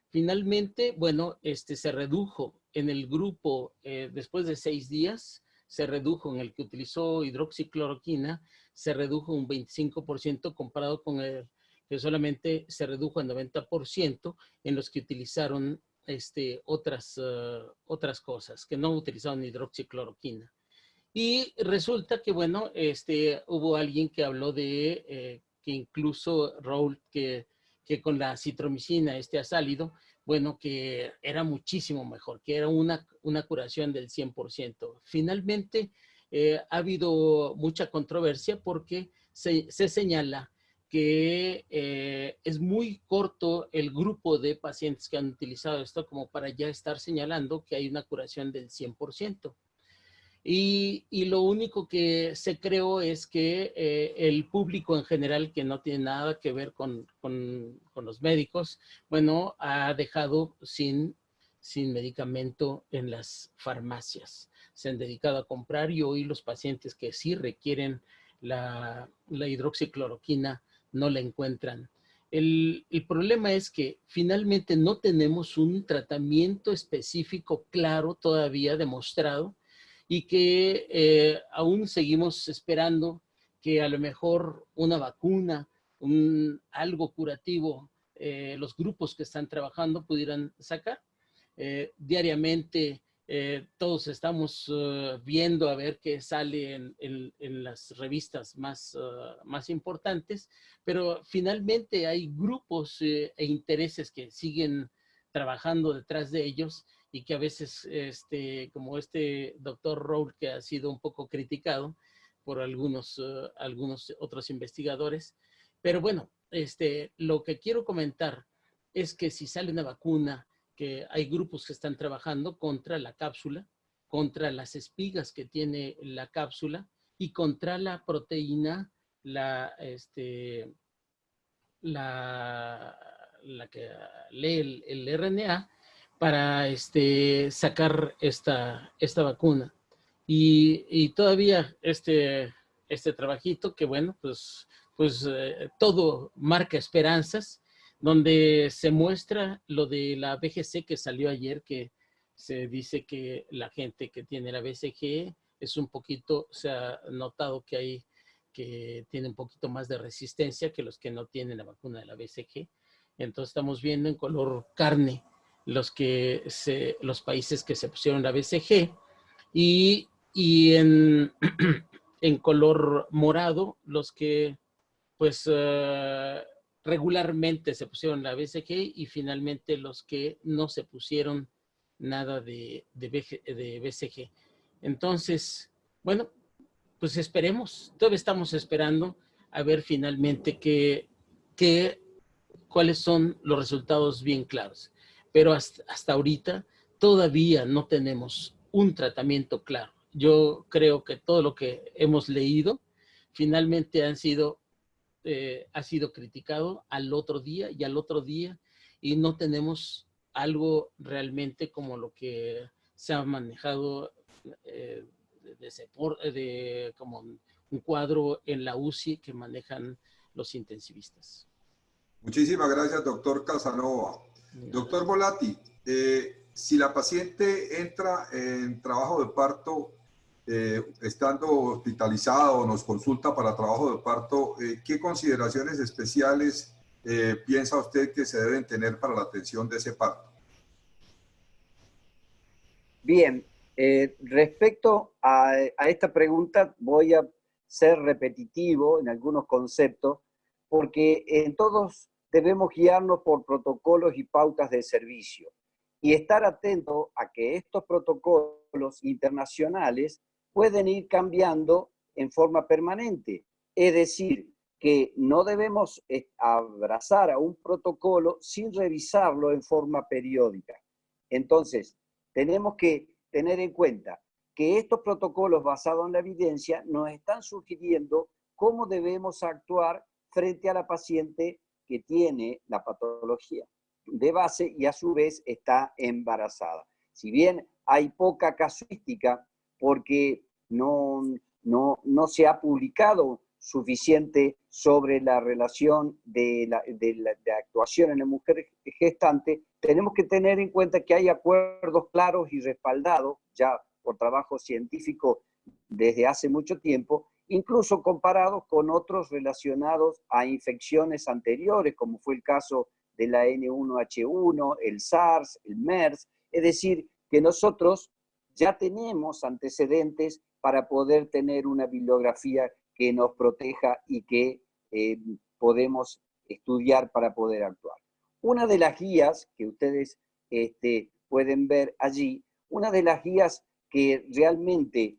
Finalmente, bueno, se redujo en el grupo, después de 6 días, se redujo en el que utilizó hidroxicloroquina, se redujo un 25% comparado con el que solamente se redujo al 90% en los que utilizaron otras cosas, que no utilizaron hidroxicloroquina. Y resulta que, bueno, hubo alguien que habló de que incluso Raúl, que con la citromicina, azálido, bueno, que era muchísimo mejor, que era una curación del 100%. Finalmente, ha habido mucha controversia porque se señala que es muy corto el grupo de pacientes que han utilizado esto como para ya estar señalando que hay una curación del 100%. Y lo único que se creó es que el público en general, que no tiene nada que ver con los médicos, bueno, ha dejado sin medicamento en las farmacias. Se han dedicado a comprar y hoy los pacientes que sí requieren la hidroxicloroquina no la encuentran. El problema es que finalmente no tenemos un tratamiento específico claro todavía demostrado y que aún seguimos esperando que a lo mejor una vacuna, algo curativo, los grupos que están trabajando pudieran sacar. Diariamente todos estamos viendo a ver qué sale en las revistas más importantes, pero finalmente hay grupos e intereses que siguen trabajando detrás de ellos y que a veces, como este doctor Rowe, que ha sido un poco criticado por algunos otros investigadores. Pero bueno, lo que quiero comentar es que si sale una vacuna, que hay grupos que están trabajando contra la cápsula, contra las espigas que tiene la cápsula y contra la proteína, la que lee el RNA, para sacar esta vacuna. Y todavía este trabajito que, bueno, pues todo marca esperanzas, donde se muestra lo de la BGC que salió ayer, que se dice que la gente que tiene la BCG es un poquito, se ha notado que tiene un poquito más de resistencia que los que no tienen la vacuna de la BCG. Entonces estamos viendo en color carne los países que se pusieron la BCG y en color morado los que pues regularmente se pusieron la BCG y finalmente los que no se pusieron nada de BCG. Entonces, bueno, pues esperemos, todavía estamos esperando a ver finalmente cuáles son los resultados bien claros. Pero hasta ahorita todavía no tenemos un tratamiento claro. Yo creo que todo lo que hemos leído finalmente ha sido criticado al otro día y al otro día, y no tenemos algo realmente como lo que se ha manejado como un cuadro en la UCI que manejan los intensivistas. Muchísimas gracias, doctor Casanova. Doctor Volati, si la paciente entra en trabajo de parto, estando hospitalizada o nos consulta para trabajo de parto, ¿qué consideraciones especiales piensa usted que se deben tener para la atención de ese parto? Bien, respecto a esta pregunta voy a ser repetitivo en algunos conceptos, porque en todos debemos guiarnos por protocolos y pautas de servicio y estar atento a que estos protocolos internacionales pueden ir cambiando en forma permanente. Es decir, que no debemos abrazar a un protocolo sin revisarlo en forma periódica. Entonces, tenemos que tener en cuenta que estos protocolos basados en la evidencia nos están sugiriendo cómo debemos actuar frente a la paciente que tiene la patología de base y a su vez está embarazada. Si bien hay poca casuística porque no se ha publicado suficiente sobre la relación de actuación en la mujer gestante, tenemos que tener en cuenta que hay acuerdos claros y respaldados ya por trabajo científico desde hace mucho tiempo, incluso comparados con otros relacionados a infecciones anteriores, como fue el caso de la N1H1, el SARS, el MERS. Es decir, que nosotros ya tenemos antecedentes para poder tener una bibliografía que nos proteja y que podemos estudiar para poder actuar. Una de las guías que ustedes pueden ver allí, una de las guías que realmente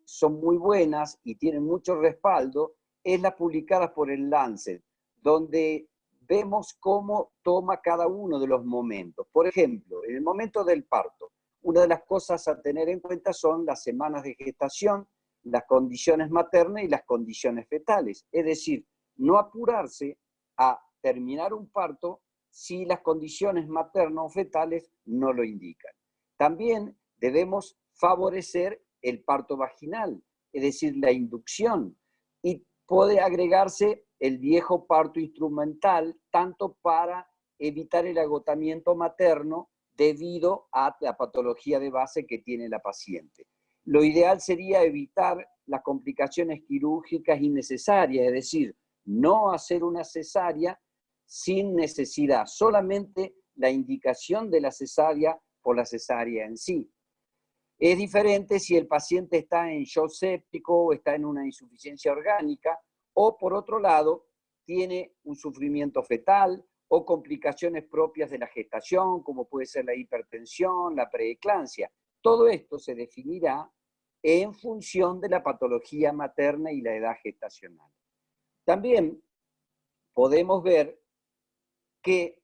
son muy buenas y tienen mucho respaldo, es la publicada por el Lancet, donde vemos cómo toma cada uno de los momentos. Por ejemplo, en el momento del parto, una de las cosas a tener en cuenta son las semanas de gestación, las condiciones maternas y las condiciones fetales. Es decir, no apurarse a terminar un parto si las condiciones maternas o fetales no lo indican. También debemos favorecer el parto vaginal, es decir, la inducción, y puede agregarse el viejo parto instrumental, tanto para evitar el agotamiento materno debido a la patología de base que tiene la paciente. Lo ideal sería evitar las complicaciones quirúrgicas innecesarias, es decir, no hacer una cesárea sin necesidad, solamente la indicación de la cesárea por la cesárea en sí. Es diferente si el paciente está en shock séptico o está en una insuficiencia orgánica, o por otro lado, tiene un sufrimiento fetal o complicaciones propias de la gestación, como puede ser la hipertensión, la preeclampsia. Todo esto se definirá en función de la patología materna y la edad gestacional. También podemos ver que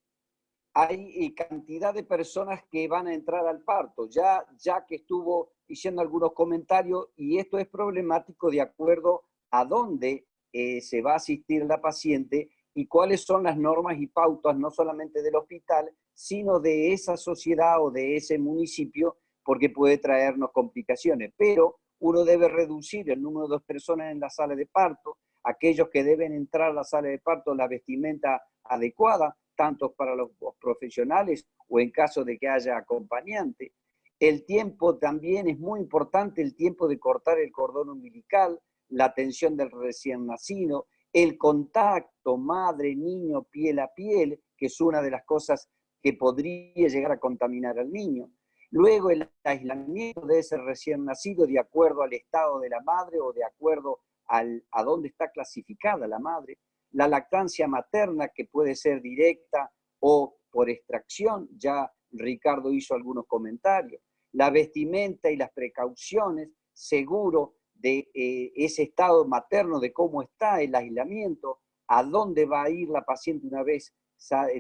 hay cantidad de personas que van a entrar al parto, ya que estuvo diciendo algunos comentarios, y esto es problemático de acuerdo a dónde se va a asistir la paciente y cuáles son las normas y pautas, no solamente del hospital, sino de esa sociedad o de ese municipio, porque puede traernos complicaciones. Pero uno debe reducir el número de personas en la sala de parto, aquellos que deben entrar a la sala de parto, la vestimenta adecuada, tanto para los profesionales o en caso de que haya acompañante. El tiempo también es muy importante, el tiempo de cortar el cordón umbilical, la atención del recién nacido, el contacto madre-niño piel a piel, que es una de las cosas que podría llegar a contaminar al niño. Luego el aislamiento de ese recién nacido de acuerdo al estado de la madre o de acuerdo a dónde está clasificada la madre. La lactancia materna, que puede ser directa o por extracción, ya Ricardo hizo algunos comentarios. La vestimenta y las precauciones, seguro de ese estado materno, de cómo está el aislamiento, a dónde va a ir la paciente una vez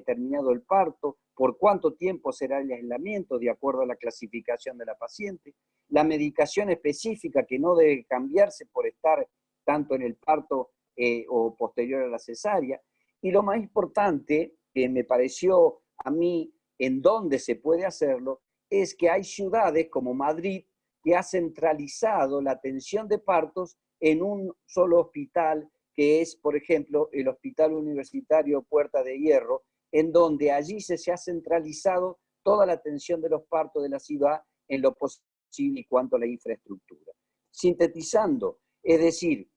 terminado el parto, por cuánto tiempo será el aislamiento de acuerdo a la clasificación de la paciente. La medicación específica que no debe cambiarse por estar tanto en el parto o posterior a la cesárea. Y lo más importante, que me pareció a mí en donde se puede hacerlo, es que hay ciudades como Madrid que ha centralizado la atención de partos en un solo hospital, que es, por ejemplo, el Hospital Universitario Puerta de Hierro, en donde allí se ha centralizado toda la atención de los partos de la ciudad en lo posible y cuanto a la infraestructura. Sintetizando, es decir,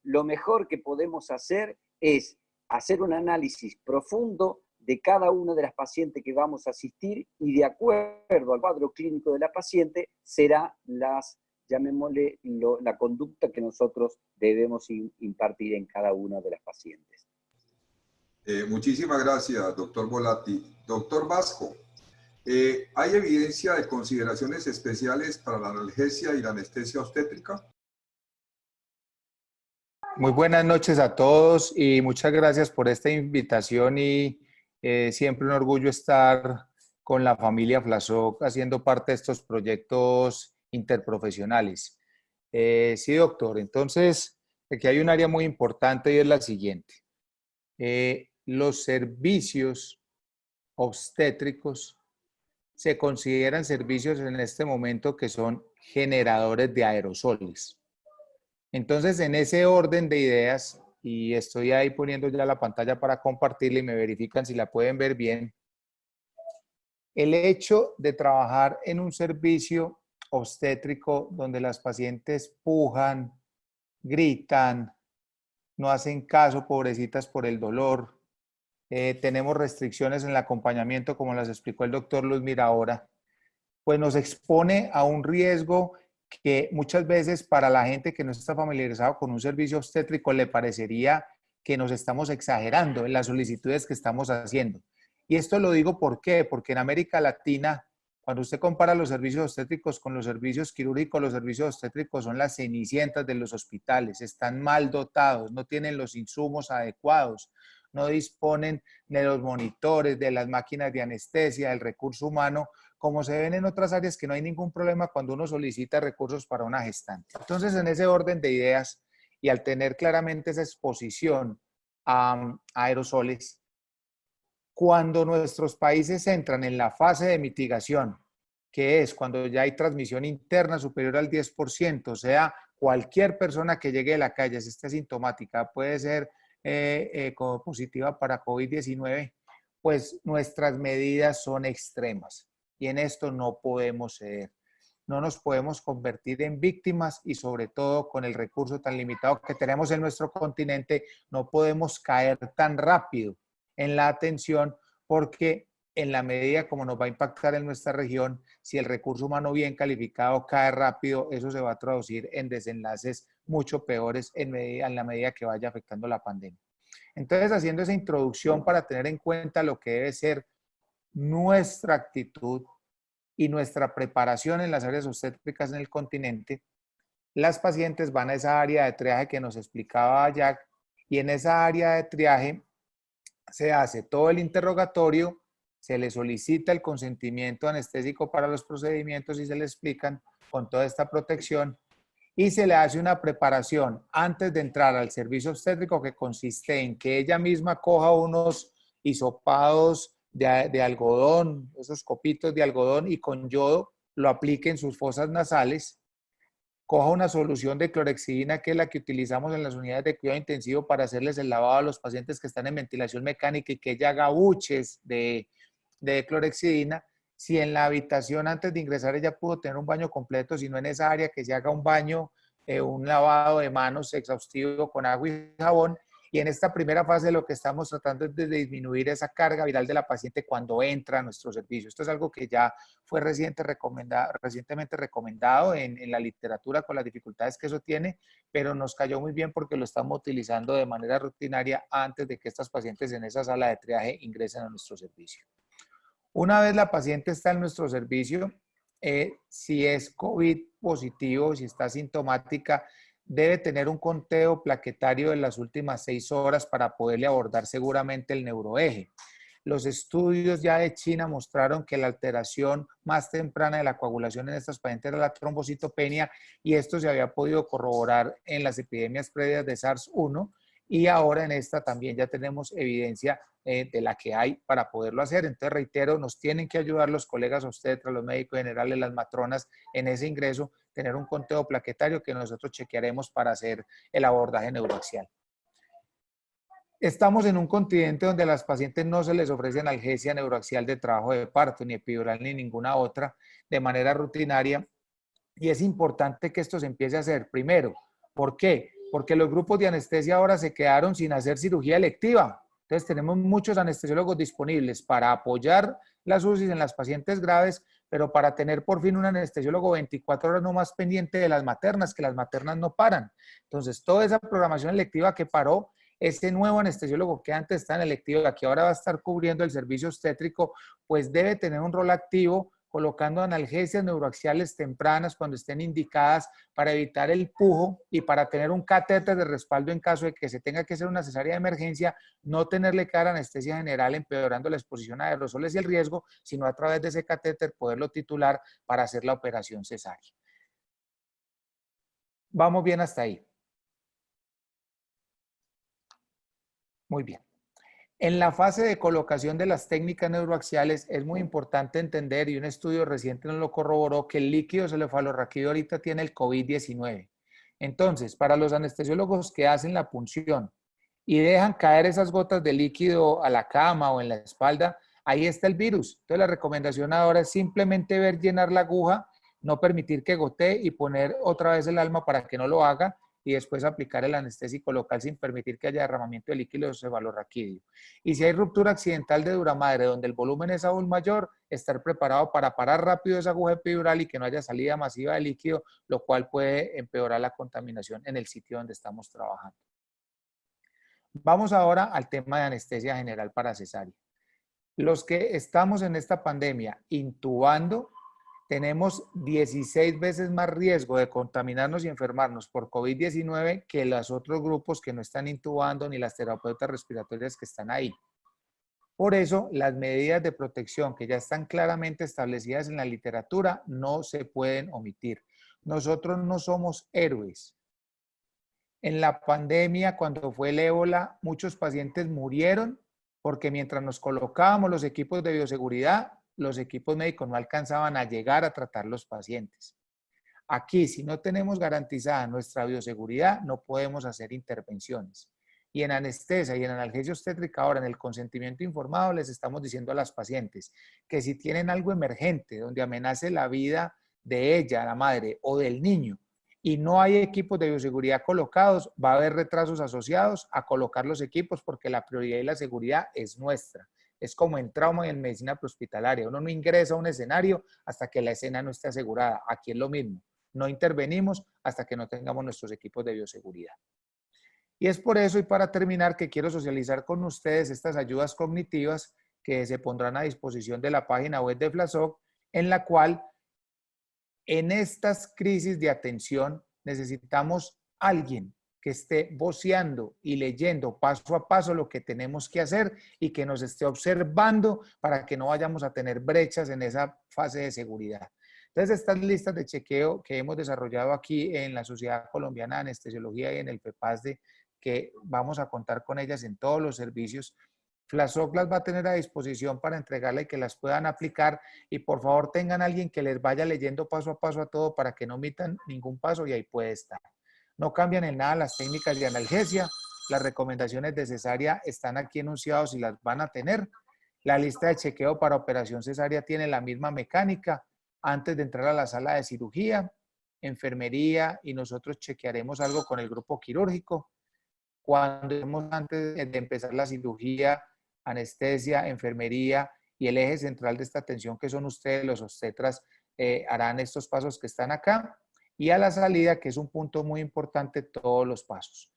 lo mejor que podemos hacer es hacer un análisis profundo de cada una de las pacientes que vamos a asistir y de acuerdo al cuadro clínico de la paciente será llamémosle la conducta que nosotros debemos impartir en cada una de las pacientes. Muchísimas gracias, doctor Volatti. Doctor Vasco, ¿hay evidencia de consideraciones especiales para la analgesia y la anestesia obstétrica? Muy buenas noches a todos y muchas gracias por esta invitación y siempre un orgullo estar con la familia Flasoc haciendo parte de estos proyectos interprofesionales. Sí, doctor, entonces aquí hay un área muy importante y es la siguiente. Los servicios obstétricos se consideran servicios en este momento que son generadores de aerosoles. Entonces, en ese orden de ideas, y estoy ahí poniendo ya la pantalla para compartirla y me verifican si la pueden ver bien, el hecho de trabajar en un servicio obstétrico donde las pacientes pujan, gritan, no hacen caso, pobrecitas, por el dolor, tenemos restricciones en el acompañamiento, como las explicó el doctor Luz Mira ahora, pues nos expone a un riesgo que muchas veces para la gente que no está familiarizado con un servicio obstétrico le parecería que nos estamos exagerando en las solicitudes que estamos haciendo. Y esto lo digo ¿por qué? Porque en América Latina, cuando usted compara los servicios obstétricos con los servicios quirúrgicos, los servicios obstétricos son las cenicientas de los hospitales, están mal dotados, no tienen los insumos adecuados, no disponen de los monitores, de las máquinas de anestesia, del recurso humano como se ven en otras áreas que no hay ningún problema cuando uno solicita recursos para una gestante. Entonces, en ese orden de ideas y al tener claramente esa exposición a aerosoles, cuando nuestros países entran en la fase de mitigación, que es cuando ya hay transmisión interna superior al 10%, o sea, cualquier persona que llegue de la calle, si está asintomática, puede ser como positiva para COVID-19, pues nuestras medidas son extremas y en esto no podemos ceder. No nos podemos convertir en víctimas y sobre todo con el recurso tan limitado que tenemos en nuestro continente, no podemos caer tan rápido en la atención porque en la medida como nos va a impactar en nuestra región, si el recurso humano bien calificado cae rápido, eso se va a traducir en desenlaces mucho peores en la medida que vaya afectando la pandemia. Entonces, haciendo esa introducción para tener en cuenta lo que debe ser nuestra actitud y nuestra preparación en las áreas obstétricas en el continente, las pacientes van a esa área de triaje que nos explicaba Jack, y en esa área de triaje se hace todo el interrogatorio, se le solicita el consentimiento anestésico para los procedimientos y se le explican con toda esta protección y se le hace una preparación antes de entrar al servicio obstétrico que consiste en que ella misma coja unos hisopados de algodón, esos copitos de algodón y con yodo lo aplique en sus fosas nasales, coja una solución de clorhexidina que es la que utilizamos en las unidades de cuidado intensivo para hacerles el lavado a los pacientes que están en ventilación mecánica y que ella haga buches de clorhexidina. Si en la habitación antes de ingresar ella pudo tener un baño completo, si no en esa área que se haga un baño, un lavado de manos exhaustivo con agua y jabón. Y en esta primera fase lo que estamos tratando es de disminuir esa carga viral de la paciente cuando entra a nuestro servicio. Esto es algo que ya fue recientemente recomendado en la literatura con las dificultades que eso tiene, pero nos cayó muy bien porque lo estamos utilizando de manera rutinaria antes de que estas pacientes en esa sala de triaje ingresen a nuestro servicio. Una vez la paciente está en nuestro servicio, si es COVID positivo, si está sintomática, debe tener un conteo plaquetario de las últimas 6 horas para poderle abordar seguramente el neuroeje. Los estudios ya de China mostraron que la alteración más temprana de la coagulación en estas pacientes era la trombocitopenia y esto se había podido corroborar en las epidemias previas de SARS-1 y ahora en esta también ya tenemos evidencia de la que hay para poderlo hacer. Entonces, reitero, nos tienen que ayudar los colegas obstetras, los médicos generales, las matronas en ese ingreso, tener un conteo plaquetario que nosotros chequearemos para hacer el abordaje neuroaxial. Estamos en un continente donde a las pacientes no se les ofrece analgesia neuroaxial de trabajo de parto, ni epidural, ni ninguna otra, de manera rutinaria. Y es importante que esto se empiece a hacer. Primero, ¿por qué? Porque los grupos de anestesia ahora se quedaron sin hacer cirugía electiva. Entonces tenemos muchos anestesiólogos disponibles para apoyar las UCIs en las pacientes graves, pero para tener por fin un anestesiólogo 24 horas no más pendiente de las maternas, que las maternas no paran. Entonces toda esa programación electiva que paró, ese nuevo anestesiólogo que antes está en electiva, que ahora va a estar cubriendo el servicio obstétrico, pues debe tener un rol activo colocando analgesias neuroaxiales tempranas cuando estén indicadas para evitar el pujo y para tener un catéter de respaldo en caso de que se tenga que hacer una cesárea de emergencia, no tenerle que dar anestesia general empeorando la exposición a aerosoles y el riesgo, sino a través de ese catéter poderlo titular para hacer la operación cesárea. ¿Vamos bien hasta ahí? Muy bien. En la fase de colocación de las técnicas neuroaxiales es muy importante entender, y un estudio reciente nos lo corroboró, que el líquido cefalorraquídeo ahorita tiene el COVID-19. Entonces, para los anestesiólogos que hacen la punción y dejan caer esas gotas de líquido a la cama o en la espalda, ahí está el virus. Entonces, la recomendación ahora es simplemente ver llenar la aguja, no permitir que gotee y poner otra vez el alma para que no lo haga, y después aplicar el anestésico local sin permitir que haya derramamiento de líquido cefalorraquídeo. Y si hay ruptura accidental de duramadre donde el volumen es aún mayor, estar preparado para parar rápido esa aguja epidural y que no haya salida masiva de líquido, lo cual puede empeorar la contaminación en el sitio donde estamos trabajando. Vamos ahora al tema de anestesia general para cesárea. Los que estamos en esta pandemia intubando, tenemos 16 veces más riesgo de contaminarnos y enfermarnos por COVID-19 que los otros grupos que no están intubando ni las terapeutas respiratorias que están ahí. Por eso, las medidas de protección que ya están claramente establecidas en la literatura no se pueden omitir. Nosotros no somos héroes. En la pandemia, cuando fue el ébola, muchos pacientes murieron porque mientras nos colocábamos los equipos de bioseguridad, los equipos médicos no alcanzaban a llegar a tratar los pacientes. Aquí, si no tenemos garantizada nuestra bioseguridad, no podemos hacer intervenciones. Y en anestesia y en analgesia obstétrica, ahora en el consentimiento informado, les estamos diciendo a las pacientes que si tienen algo emergente donde amenace la vida de ella, la madre o del niño, y no hay equipos de bioseguridad colocados, va a haber retrasos asociados a colocar los equipos porque la prioridad y la seguridad es nuestra. Es como en trauma y en medicina prehospitalaria. Uno no ingresa a un escenario hasta que la escena no esté asegurada. Aquí es lo mismo. No intervenimos hasta que no tengamos nuestros equipos de bioseguridad. Y es por eso, y para terminar, que quiero socializar con ustedes estas ayudas cognitivas que se pondrán a disposición de la página web de FLASOC, en la cual en estas crisis de atención necesitamos alguien que esté voceando y leyendo paso a paso lo que tenemos que hacer y que nos esté observando para que no vayamos a tener brechas en esa fase de seguridad. Entonces, estas listas de chequeo que hemos desarrollado aquí en la Sociedad Colombiana de Anestesiología y en el FEPASDE, que vamos a contar con ellas en todos los servicios, FLASOC las va a tener a disposición para entregarla y que las puedan aplicar, y por favor tengan a alguien que les vaya leyendo paso a paso a todo para que no omitan ningún paso, y ahí puede estar. No cambian en nada las técnicas de analgesia, las recomendaciones de cesárea están aquí enunciados y las van a tener. La lista de chequeo para operación cesárea tiene la misma mecánica. Antes de entrar a la sala de cirugía, enfermería, y nosotros chequearemos algo con el grupo quirúrgico. Cuando antes de empezar la cirugía, anestesia, enfermería y el eje central de esta atención, que son ustedes, los obstetras, harán estos pasos que están acá. Y a la salida, que es un punto muy importante, todos los pasos.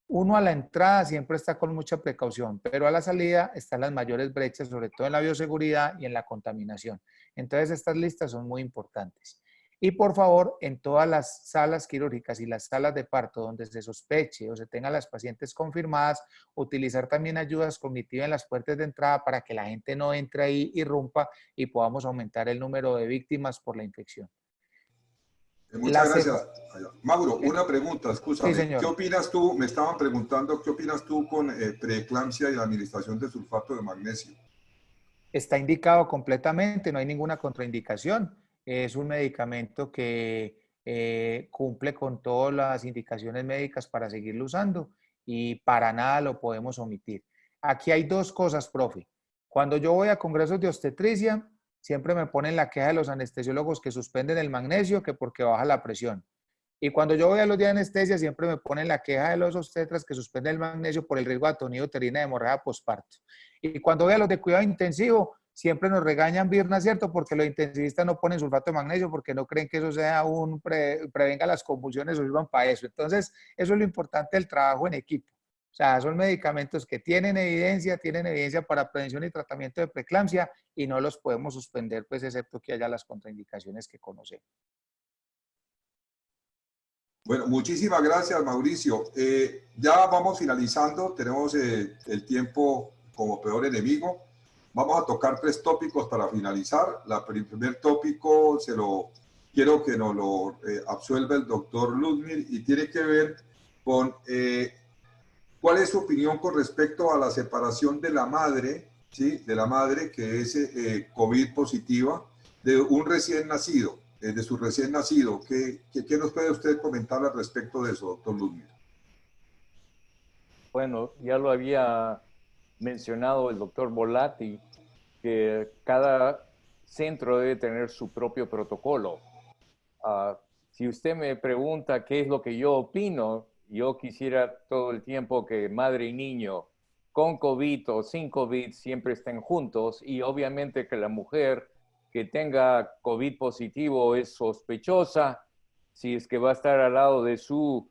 Uno a la entrada siempre está con mucha precaución, pero a la salida están las mayores brechas, sobre todo en la bioseguridad y en la contaminación. Entonces, estas listas son muy importantes. Y por favor, en todas las salas quirúrgicas y las salas de parto donde se sospeche o se tengan las pacientes confirmadas, utilizar también ayudas cognitivas en las puertas de entrada para que la gente no entre ahí, irrumpa y podamos aumentar el número de víctimas por la infección. Muchas gracias. Mauro, una pregunta, escúchame. Sí, señor. ¿Qué opinas tú? Me estaban preguntando, ¿qué opinas tú con preeclampsia y la administración de sulfato de magnesio? Está indicado completamente, no hay ninguna contraindicación. Es un medicamento que cumple con todas las indicaciones médicas para seguirlo usando y para nada lo podemos omitir. Aquí hay dos cosas, profe. Cuando yo voy a congresos de obstetricia, siempre me ponen la queja de los anestesiólogos que suspenden el magnesio, que porque baja la presión. Y cuando yo voy a los de anestesia, siempre me ponen la queja de los obstetras que suspenden el magnesio por el riesgo de atonía uterina de hemorragia posparto. Y cuando voy a los de cuidado intensivo, siempre nos regañan, Virna, ¿cierto? Porque los intensivistas no ponen sulfato de magnesio porque no creen que eso sea prevenga las convulsiones o sirvan para eso. Entonces, eso es lo importante del trabajo en equipo. O sea, son medicamentos que tienen evidencia para prevención y tratamiento de preeclampsia y no los podemos suspender, pues, excepto que haya las contraindicaciones que conocemos. Bueno, muchísimas gracias, Mauricio. Ya vamos finalizando, tenemos el tiempo como peor enemigo. Vamos a tocar 3 tópicos para finalizar. El primer tópico quiero que nos lo absuelva el doctor Ludmir y tiene que ver con cuál es su opinión con respecto a la separación de la madre, ¿sí? De la madre que es COVID positiva, de un recién nacido. De su recién nacido. ¿Qué nos puede usted comentar al respecto de eso, doctor Ludmir? Bueno, ya lo había mencionado el doctor Volati, que cada centro debe tener su propio protocolo. Si usted me pregunta qué es lo que yo opino, yo quisiera todo el tiempo que madre y niño con COVID o sin COVID siempre estén juntos, y obviamente que la mujer que tenga COVID positivo es sospechosa, si es que va a estar al lado de su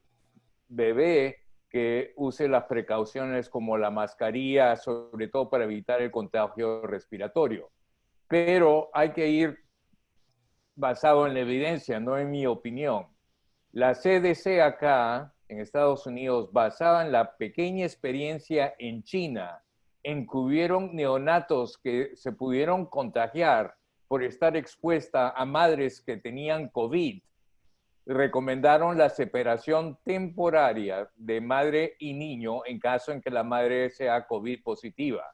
bebé, que use las precauciones como la mascarilla, sobre todo para evitar el contagio respiratorio. Pero hay que ir basado en la evidencia, no en mi opinión. La CDC acá, en Estados Unidos, basada en la pequeña experiencia en China, encubieron neonatos que se pudieron contagiar por estar expuesta a madres que tenían COVID, recomendaron la separación temporaria de madre y niño en caso en que la madre sea COVID positiva.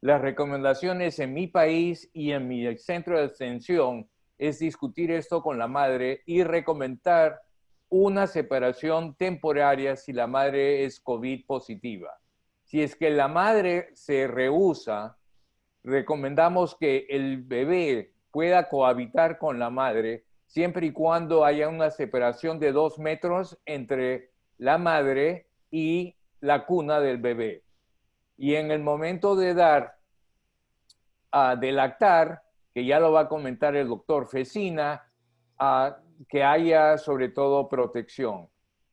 Las recomendaciones en mi país y en mi centro de extensión es discutir esto con la madre y recomendar una separación temporaria si la madre es COVID positiva. Si es que la madre se rehúsa, recomendamos que el bebé pueda cohabitar con la madre siempre y cuando haya una separación de 2 metros entre la madre y la cuna del bebé. Y en el momento de de lactar, que ya lo va a comentar el doctor Fecina, que haya sobre todo protección.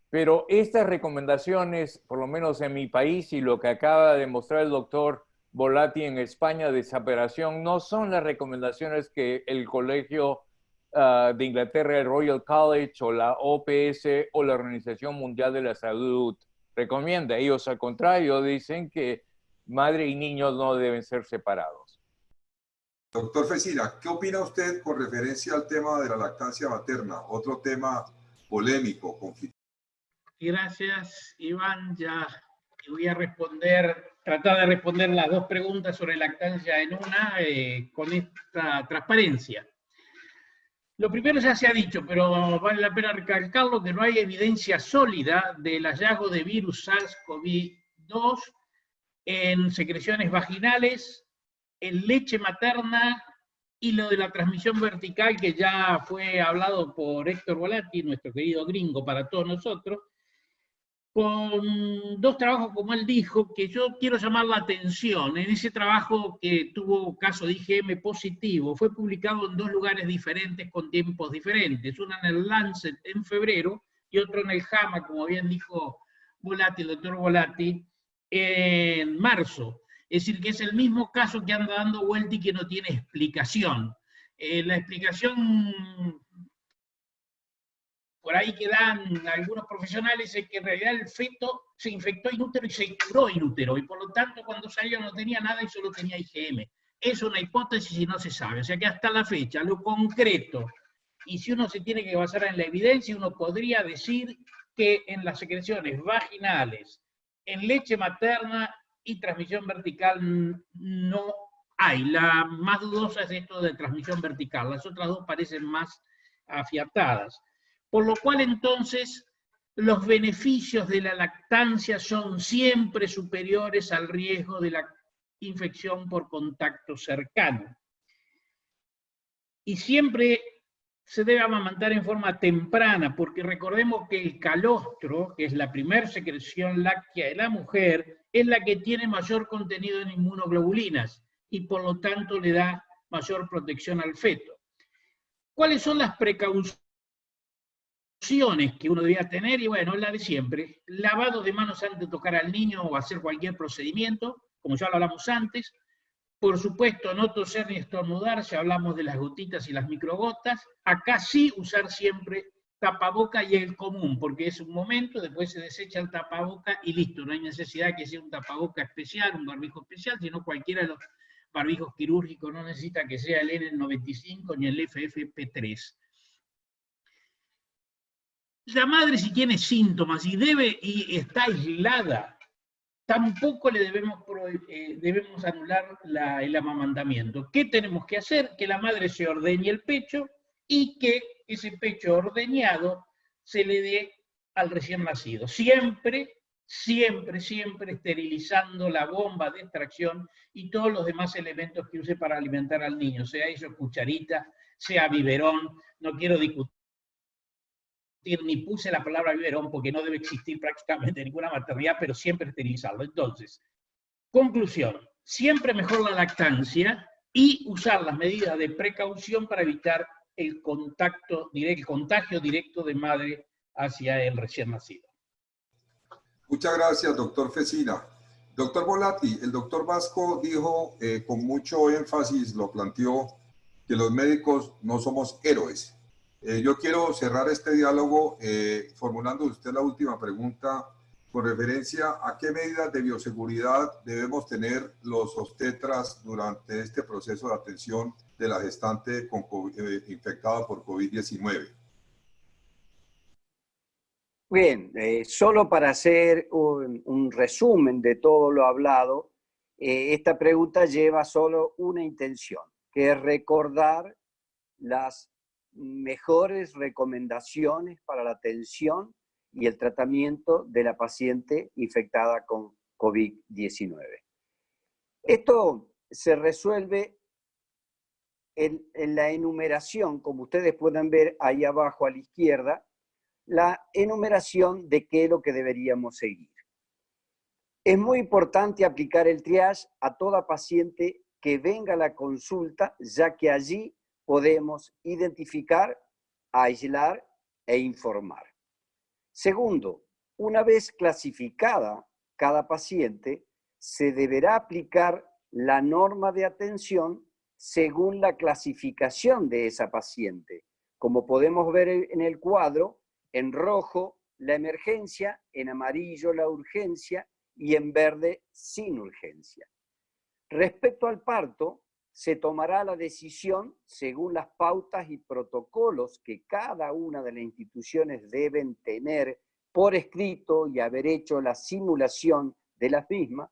Pero estas recomendaciones, por lo menos en mi país, y lo que acaba de mostrar el doctor Volati en España de separación, no son las recomendaciones que el Colegio de Inglaterra, el Royal College o la OPS o la Organización Mundial de la Salud recomienda. Ellos, al contrario, dicen que madre y niños no deben ser separados. Doctor Fecina, ¿qué opina usted con referencia al tema de la lactancia materna? Otro tema polémico, conflictivo. Gracias, Iván. Ya voy a tratar de responder las 2 preguntas sobre lactancia en una con esta transparencia. Lo primero ya se ha dicho, pero vale la pena recalcarlo, que no hay evidencia sólida del hallazgo de virus SARS-CoV-2 en secreciones vaginales, en leche materna y lo de la transmisión vertical, que ya fue hablado por Héctor Volati, nuestro querido gringo para todos nosotros, con 2 trabajos, como él dijo, que yo quiero llamar la atención. En ese trabajo que tuvo caso de IgM positivo, fue publicado en 2 lugares diferentes con tiempos diferentes, una en el Lancet en febrero y otro en el JAMA, como bien dijo Volati, el doctor Volati, en marzo. Es decir, que es el mismo caso que anda dando vuelta y que no tiene explicación. La explicación por ahí que dan algunos profesionales es que en realidad el feto se infectó in útero y se curó in útero, y por lo tanto cuando salió no tenía nada y solo tenía IgM. Es una hipótesis y no se sabe. O sea que hasta la fecha, lo concreto, y si uno se tiene que basar en la evidencia, uno podría decir que en las secreciones vaginales, en leche materna y transmisión vertical no hay. La más dudosa es esto de transmisión vertical. Las otras 2 parecen más afiatadas. Por lo cual, entonces, los beneficios de la lactancia son siempre superiores al riesgo de la infección por contacto cercano. Y siempre se debe amamantar en forma temprana, porque recordemos que el calostro, que es la primera secreción láctea de la mujer, es la que tiene mayor contenido en inmunoglobulinas y por lo tanto le da mayor protección al feto. ¿Cuáles son las precauciones que uno debería tener? Y bueno, la de siempre: lavado de manos antes de tocar al niño o hacer cualquier procedimiento, como ya lo hablamos antes. Por supuesto, no toser ni estornudar, ya hablamos de las gotitas y las microgotas. Acá sí usar siempre tapaboca y el común, porque es un momento, después se desecha el tapaboca y listo, no hay necesidad que sea un tapaboca especial, un barbijo especial, sino cualquiera de los barbijos quirúrgicos, no necesita que sea el N95 ni el FFP3. La madre, si tiene síntomas y está aislada, tampoco le debemos anular el amamantamiento. ¿Qué tenemos que hacer? Que la madre se ordeñe el pecho y que ese pecho ordeñado se le dé al recién nacido. Siempre, siempre, siempre esterilizando la bomba de extracción y todos los demás elementos que use para alimentar al niño, sea eso cucharita, sea biberón. No quiero discutir ni puse la palabra biberón porque no debe existir prácticamente ninguna maternidad, pero siempre esterilizarlo. Entonces, conclusión: siempre mejor la lactancia y usar las medidas de precaución para evitar el contagio directo de madre hacia el recién nacido. Muchas gracias, doctor Fecina. Doctor Volati, el doctor Vasco dijo con mucho énfasis, lo planteó, que los médicos no somos héroes. Yo quiero cerrar este diálogo formulando usted la última pregunta con referencia a qué medidas de bioseguridad debemos tener los obstetras durante este proceso de atención de la gestante infectada por COVID-19. Bien, solo para hacer un resumen de todo lo hablado, esta pregunta lleva solo una intención, que es recordar las mejores recomendaciones para la atención y el tratamiento de la paciente infectada con COVID-19. Esto se resuelve en la enumeración, como ustedes pueden ver ahí abajo a la izquierda, la enumeración de qué es lo que deberíamos seguir. Es muy importante aplicar el triage a toda paciente que venga a la consulta, ya que allí podemos identificar, aislar e informar. Segundo, una vez clasificada cada paciente, se deberá aplicar la norma de atención según la clasificación de esa paciente. Como podemos ver en el cuadro, en rojo la emergencia, en amarillo la urgencia y en verde sin urgencia. Respecto al parto, se tomará la decisión según las pautas y protocolos que cada una de las instituciones deben tener por escrito y haber hecho la simulación de las mismas,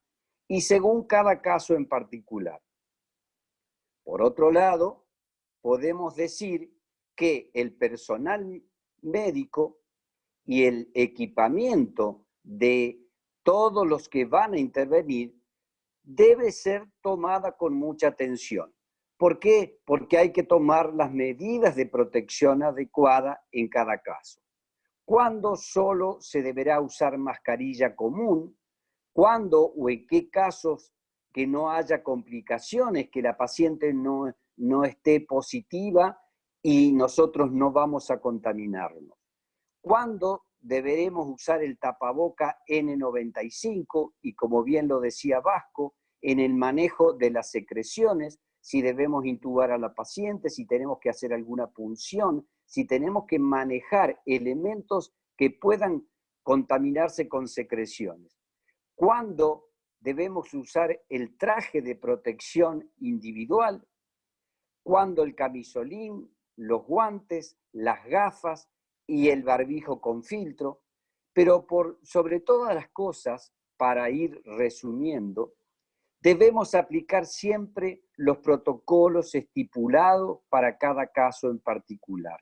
y según cada caso en particular. Por otro lado, podemos decir que el personal médico y el equipamiento de todos los que van a intervenir debe ser tomada con mucha atención. ¿Por qué? Porque hay que tomar las medidas de protección adecuada en cada caso. ¿Cuándo solo se deberá usar mascarilla común? ¿Cuándo o en qué casos que no haya complicaciones, que la paciente no esté positiva y nosotros no vamos a contaminarnos? ¿Cuándo deberemos usar el tapaboca N95? Y como bien lo decía Vasco, en el manejo de las secreciones, si debemos intubar a la paciente, si tenemos que hacer alguna punción, si tenemos que manejar elementos que puedan contaminarse con secreciones. ¿Cuándo debemos usar el traje de protección individual? ¿Cuándo el camisolín, los guantes, las gafas y el barbijo con filtro? Pero sobre todas las cosas, para ir resumiendo, debemos aplicar siempre los protocolos estipulados para cada caso en particular,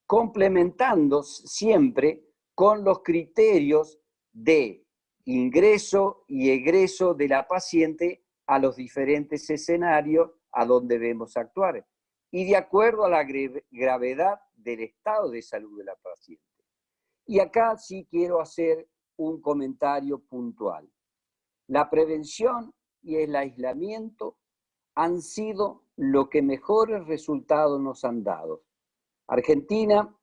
complementando siempre con los criterios de ingreso y egreso de la paciente a los diferentes escenarios a donde debemos actuar, y de acuerdo a la gravedad del estado de salud de la paciente. Y acá sí quiero hacer un comentario puntual. La prevención y el aislamiento han sido lo que mejores resultados nos han dado. Argentina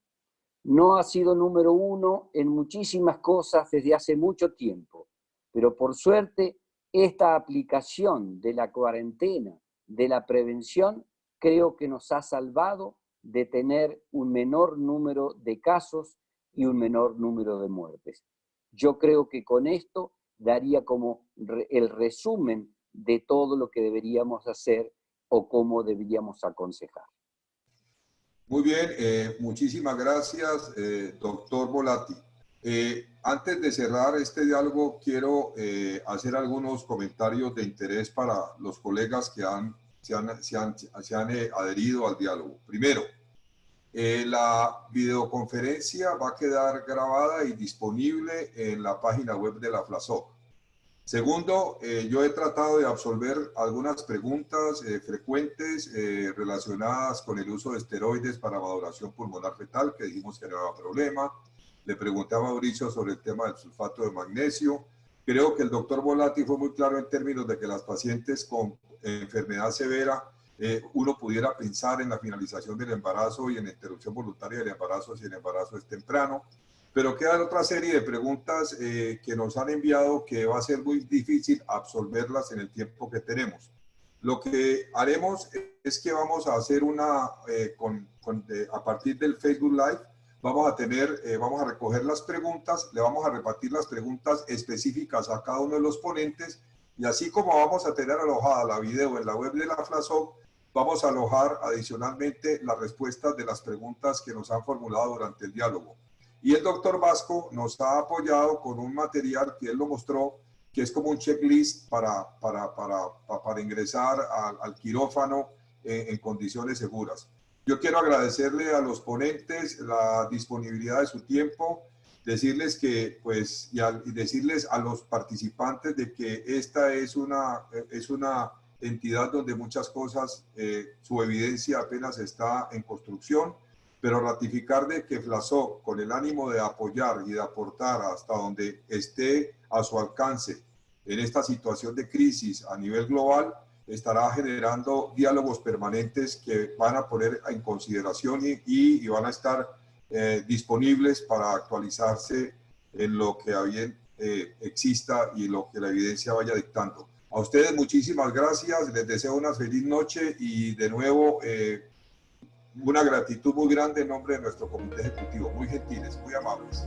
no ha sido número uno en muchísimas cosas desde hace mucho tiempo, pero por suerte esta aplicación de la cuarentena, de la prevención, creo que nos ha salvado de tener un menor número de casos y un menor número de muertes. Yo creo que con esto daría como el resumen de todo lo que deberíamos hacer o cómo deberíamos aconsejar. Muy bien, muchísimas gracias, doctor Volati. Antes de cerrar este diálogo, quiero hacer algunos comentarios de interés para los colegas que se han adherido al diálogo. Primero, la videoconferencia va a quedar grabada y disponible en la página web de la FLASOC. Segundo, yo he tratado de absolver algunas preguntas frecuentes relacionadas con el uso de esteroides para maduración pulmonar fetal, que dijimos que no era problema. Le pregunté a Mauricio sobre el tema del sulfato de magnesio. Creo que el doctor Volati fue muy claro en términos de que las pacientes con enfermedad severa, uno pudiera pensar en la finalización del embarazo y en la interrupción voluntaria del embarazo si el embarazo es temprano. Pero quedan otra serie de preguntas que nos han enviado que va a ser muy difícil absolverlas en el tiempo que tenemos. Lo que haremos es que vamos a hacer a partir del Facebook Live, vamos a recoger las preguntas, le vamos a repartir las preguntas específicas a cada uno de los ponentes, y así como vamos a tener alojada la video en la web de la FLASOC, vamos a alojar adicionalmente las respuestas de las preguntas que nos han formulado durante el diálogo. Y el doctor Vasco nos ha apoyado con un material que él lo mostró, que es como un checklist para ingresar al quirófano en condiciones seguras. Yo quiero agradecerle a los ponentes la disponibilidad de su tiempo, decirles que, pues, y decirles a los participantes de que esta es una entidad donde muchas cosas, su evidencia apenas está en construcción, pero ratificar de que FLASOC, con el ánimo de apoyar y de aportar hasta donde esté a su alcance en esta situación de crisis a nivel global, estará generando diálogos permanentes que van a poner en consideración y van a estar disponibles para actualizarse en lo que bien exista y lo que la evidencia vaya dictando. A ustedes muchísimas gracias, les deseo una feliz noche y de nuevo una gratitud muy grande en nombre de nuestro comité ejecutivo, muy gentiles, muy amables.